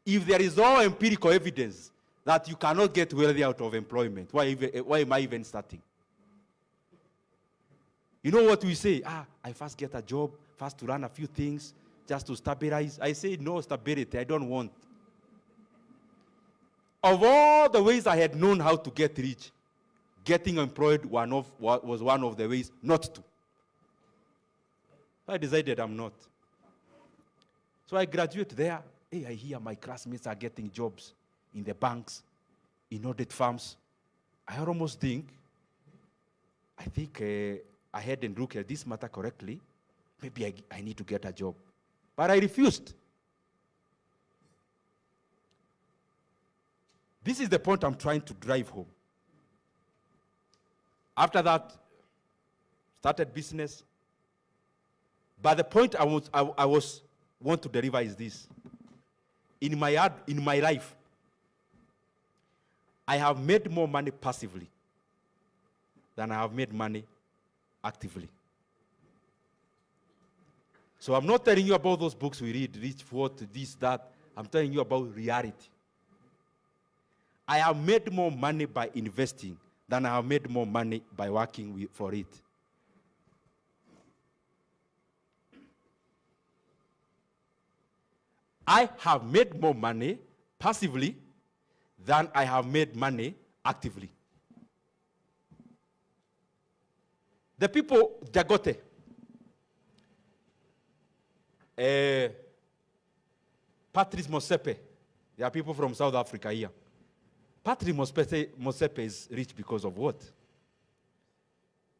S1: If there is no empirical evidence that you cannot get wealthy out of employment, why am I even starting? You know what we say? I first get a job, first to learn a few things, just to stabilize. I say, no stability, I don't want. Of all the ways I had known how to get rich, getting employed was one of the ways not to. I decided I'm not. So I graduate there. Hey, I hear my classmates are getting jobs in the banks, in audit firms. I almost think I hadn't looked at this matter correctly. Maybe I need to get a job. But I refused. This is the point I'm trying to drive home. After that, started business. But the point I want to deliver is this. In my life, I have made more money passively than I have made money actively. So I'm not telling you about those books we read, Rich, What, this, that. I'm telling you about reality. I have made more money by investing than I have made more money by working for it. I have made more money passively than I have made money actively. The people, Dagote, Patrice Motsepe, there are people from South Africa here. Patrice Motsepe is rich because of what?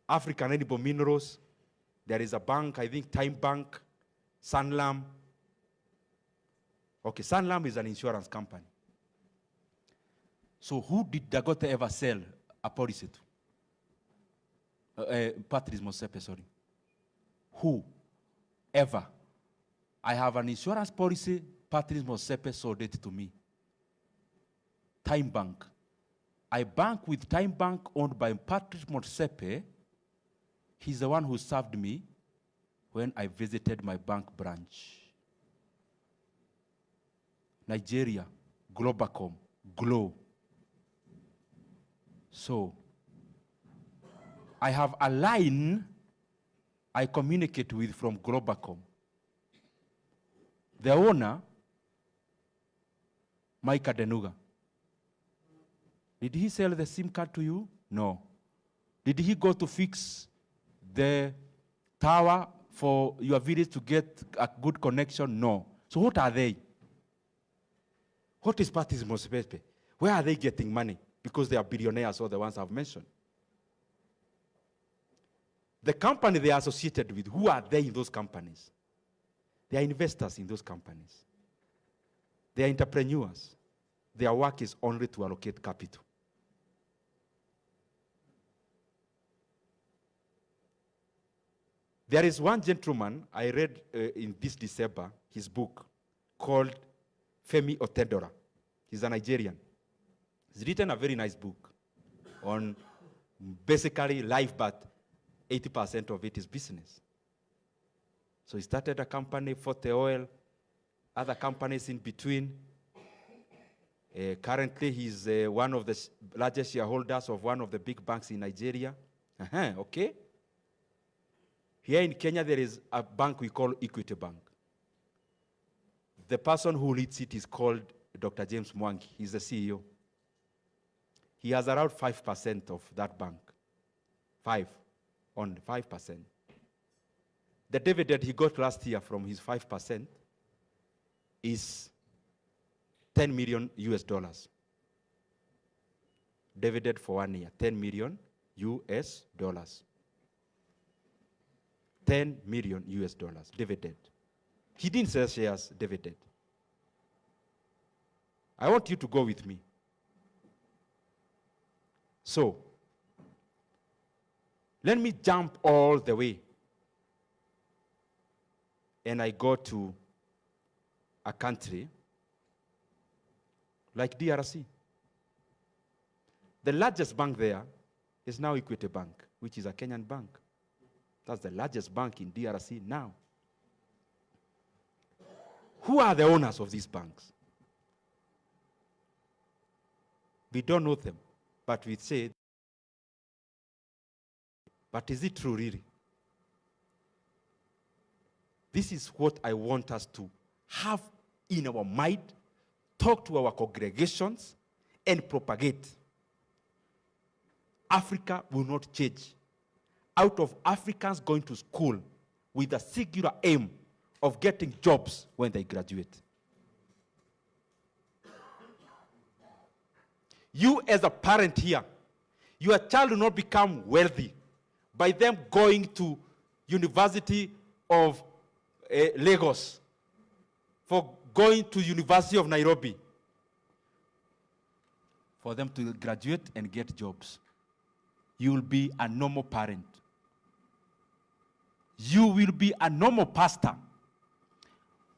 S1: African Edible Minerals. There is a bank, I think Time Bank, Sanlam. Okay, Sanlam is an insurance company. So who did Dagote ever sell a policy to? Patrice Motsepe, sorry. Who? Ever. I have an insurance policy, Patrice Motsepe sold it to me. Time Bank. I bank with Time Bank owned by Patrice Motsepe. He's the one who served me when I visited my bank branch. Nigeria, Globacom, Glo. So, I have a line I communicate with from Globacom. The owner, Mike Adenuga. Did he sell the SIM card to you? No. Did he go to fix the tower for your village to get a good connection? No. So what are they? What is Patrice Motsepe? Where are they getting money? Because they are billionaires, or the ones I've mentioned. The company they are associated with, who are they in those companies? They are investors in those companies. They are entrepreneurs. Their work is only to allocate capital. There is one gentleman I read in this December, his book, called Femi Otedora. He's a Nigerian. He's written a very nice book on basically life, but 80% of it is business. So he started a company, Forte Oil, other companies in between. Currently, he's one of the largest shareholders of one of the big banks in Nigeria. Okay. Here in Kenya, there is a bank we call Equity Bank. The person who leads it is called Dr. James Mwangi. He's the CEO. He has around 5% of that bank. 5%. The dividend he got last year from his 5% is $10 million US dollars. Dividend for 1 year, $10 million US dollars. $10 million US dollars dividend. He didn't sell shares, dividend. I want you to go with me. So, let me jump all the way. And I go to a country like DRC. The largest bank there is now Equity Bank, which is a Kenyan bank. That's the largest bank in DRC now. Who are the owners of these banks? We don't know them, but we say, but is it true really? This is what I want us to have in our mind, talk to our congregations, and propagate. Africa will not change. Out of Africans going to school with a singular aim of getting jobs when they graduate. You as a parent here, your child will not become wealthy by them going to University of Lagos, for going to University of Nairobi, for them to graduate and get jobs. You will be a normal parent. You will be a normal pastor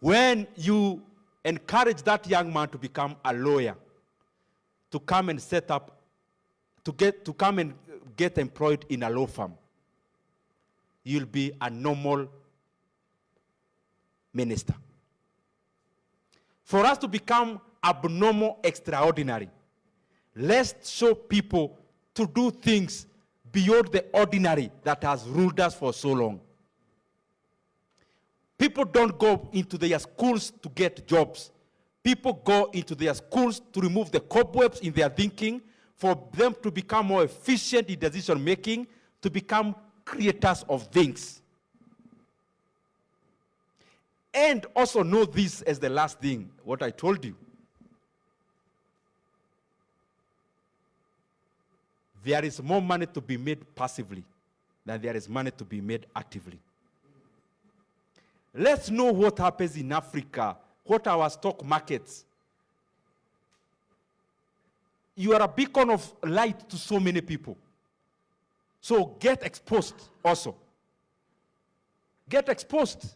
S1: when you encourage that young man to become a lawyer, to come and set up, to come and get employed in a law firm. You'll be a normal minister. For us to become abnormal, extraordinary, let's show people to do things beyond the ordinary that has ruled us for so long. People don't go into their schools to get jobs. People go into their schools to remove the cobwebs in their thinking, for them to become more efficient in decision making, to become creators of things. And also know this as the last thing, what I told you. There is more money to be made passively than there is money to be made actively. Let's know what happens in Africa, what are our stock markets. You are a beacon of light to so many people. So get exposed also. Get exposed.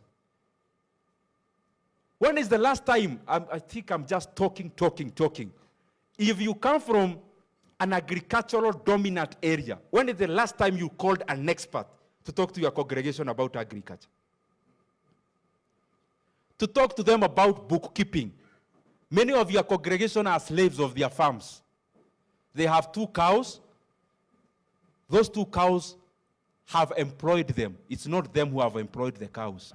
S1: When is the last time, I think I'm just talking. If you come from an agricultural dominant area, when is the last time you called an expert to talk to your congregation about agriculture? To talk to them about bookkeeping. Many of your congregation are slaves of their farms. They have 2 cows. Those 2 cows have employed them. It's not them who have employed the cows.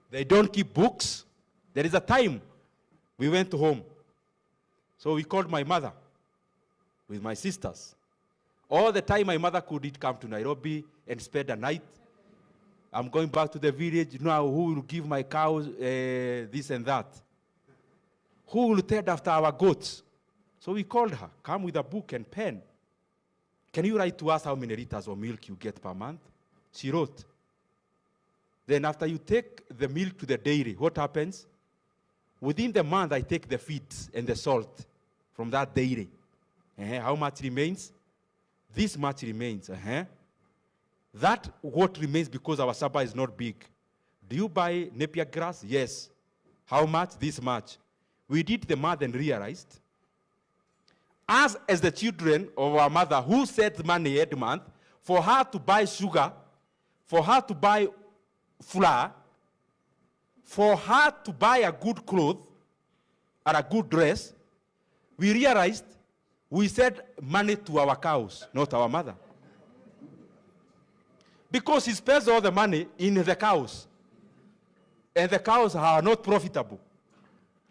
S1: They don't keep books. There is a time we went home. So we called my mother with my sisters. All the time my mother couldn't come to Nairobi and spend a night. I'm going back to the village. Now who will give my cows this and that? Who will tend after our goats? So we called her. Come with a book and pen. Can you write to us how many liters of milk you get per month? She wrote. Then after you take the milk to the dairy, what happens? Within the month, I take the feeds and the salt from that dairy. How much remains? This much remains. That what remains because our supper is not big. Do you buy Napier grass? Yes. How much? This much. We did the math and realized, us as the children of our mother who sets money every month, for her to buy sugar for her to buy flour, for her to buy a good cloth or a good dress, we realized we sent money to our cows, not our mother. Because he spends all the money in the cows, and the cows are not profitable.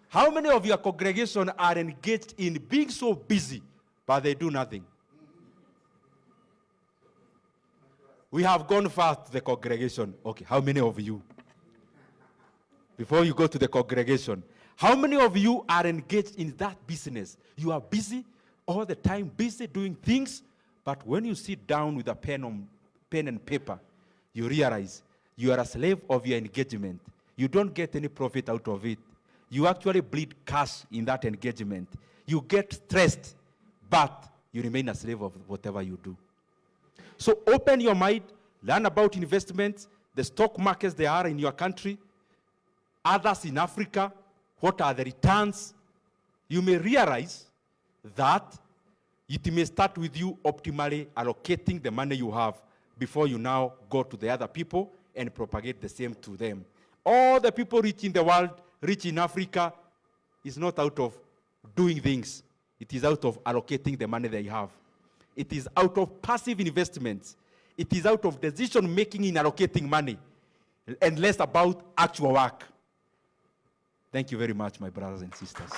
S1: How many of your congregation are engaged in being so busy, but they do nothing? We have gone far to the congregation. Okay, how many of you? Before you go to the congregation, how many of you are engaged in that business? You are busy all the time, busy doing things, but when you sit down with a pen and paper, you realize you are a slave of your engagement. You don't get any profit out of it. You actually bleed cash in that engagement. You get stressed, but you remain a slave of whatever you do. So open your mind, learn about investments, the stock markets there are in your country, others in Africa, what are the returns. You may realize that it may start with you optimally allocating the money you have before you now go to the other people and propagate the same to them. All the people rich in the world, rich in Africa, is not out of doing things. It is out of allocating the money they have. It is out of passive investments. It is out of decision making in allocating money and less about actual work. Thank you very much, my brothers and sisters.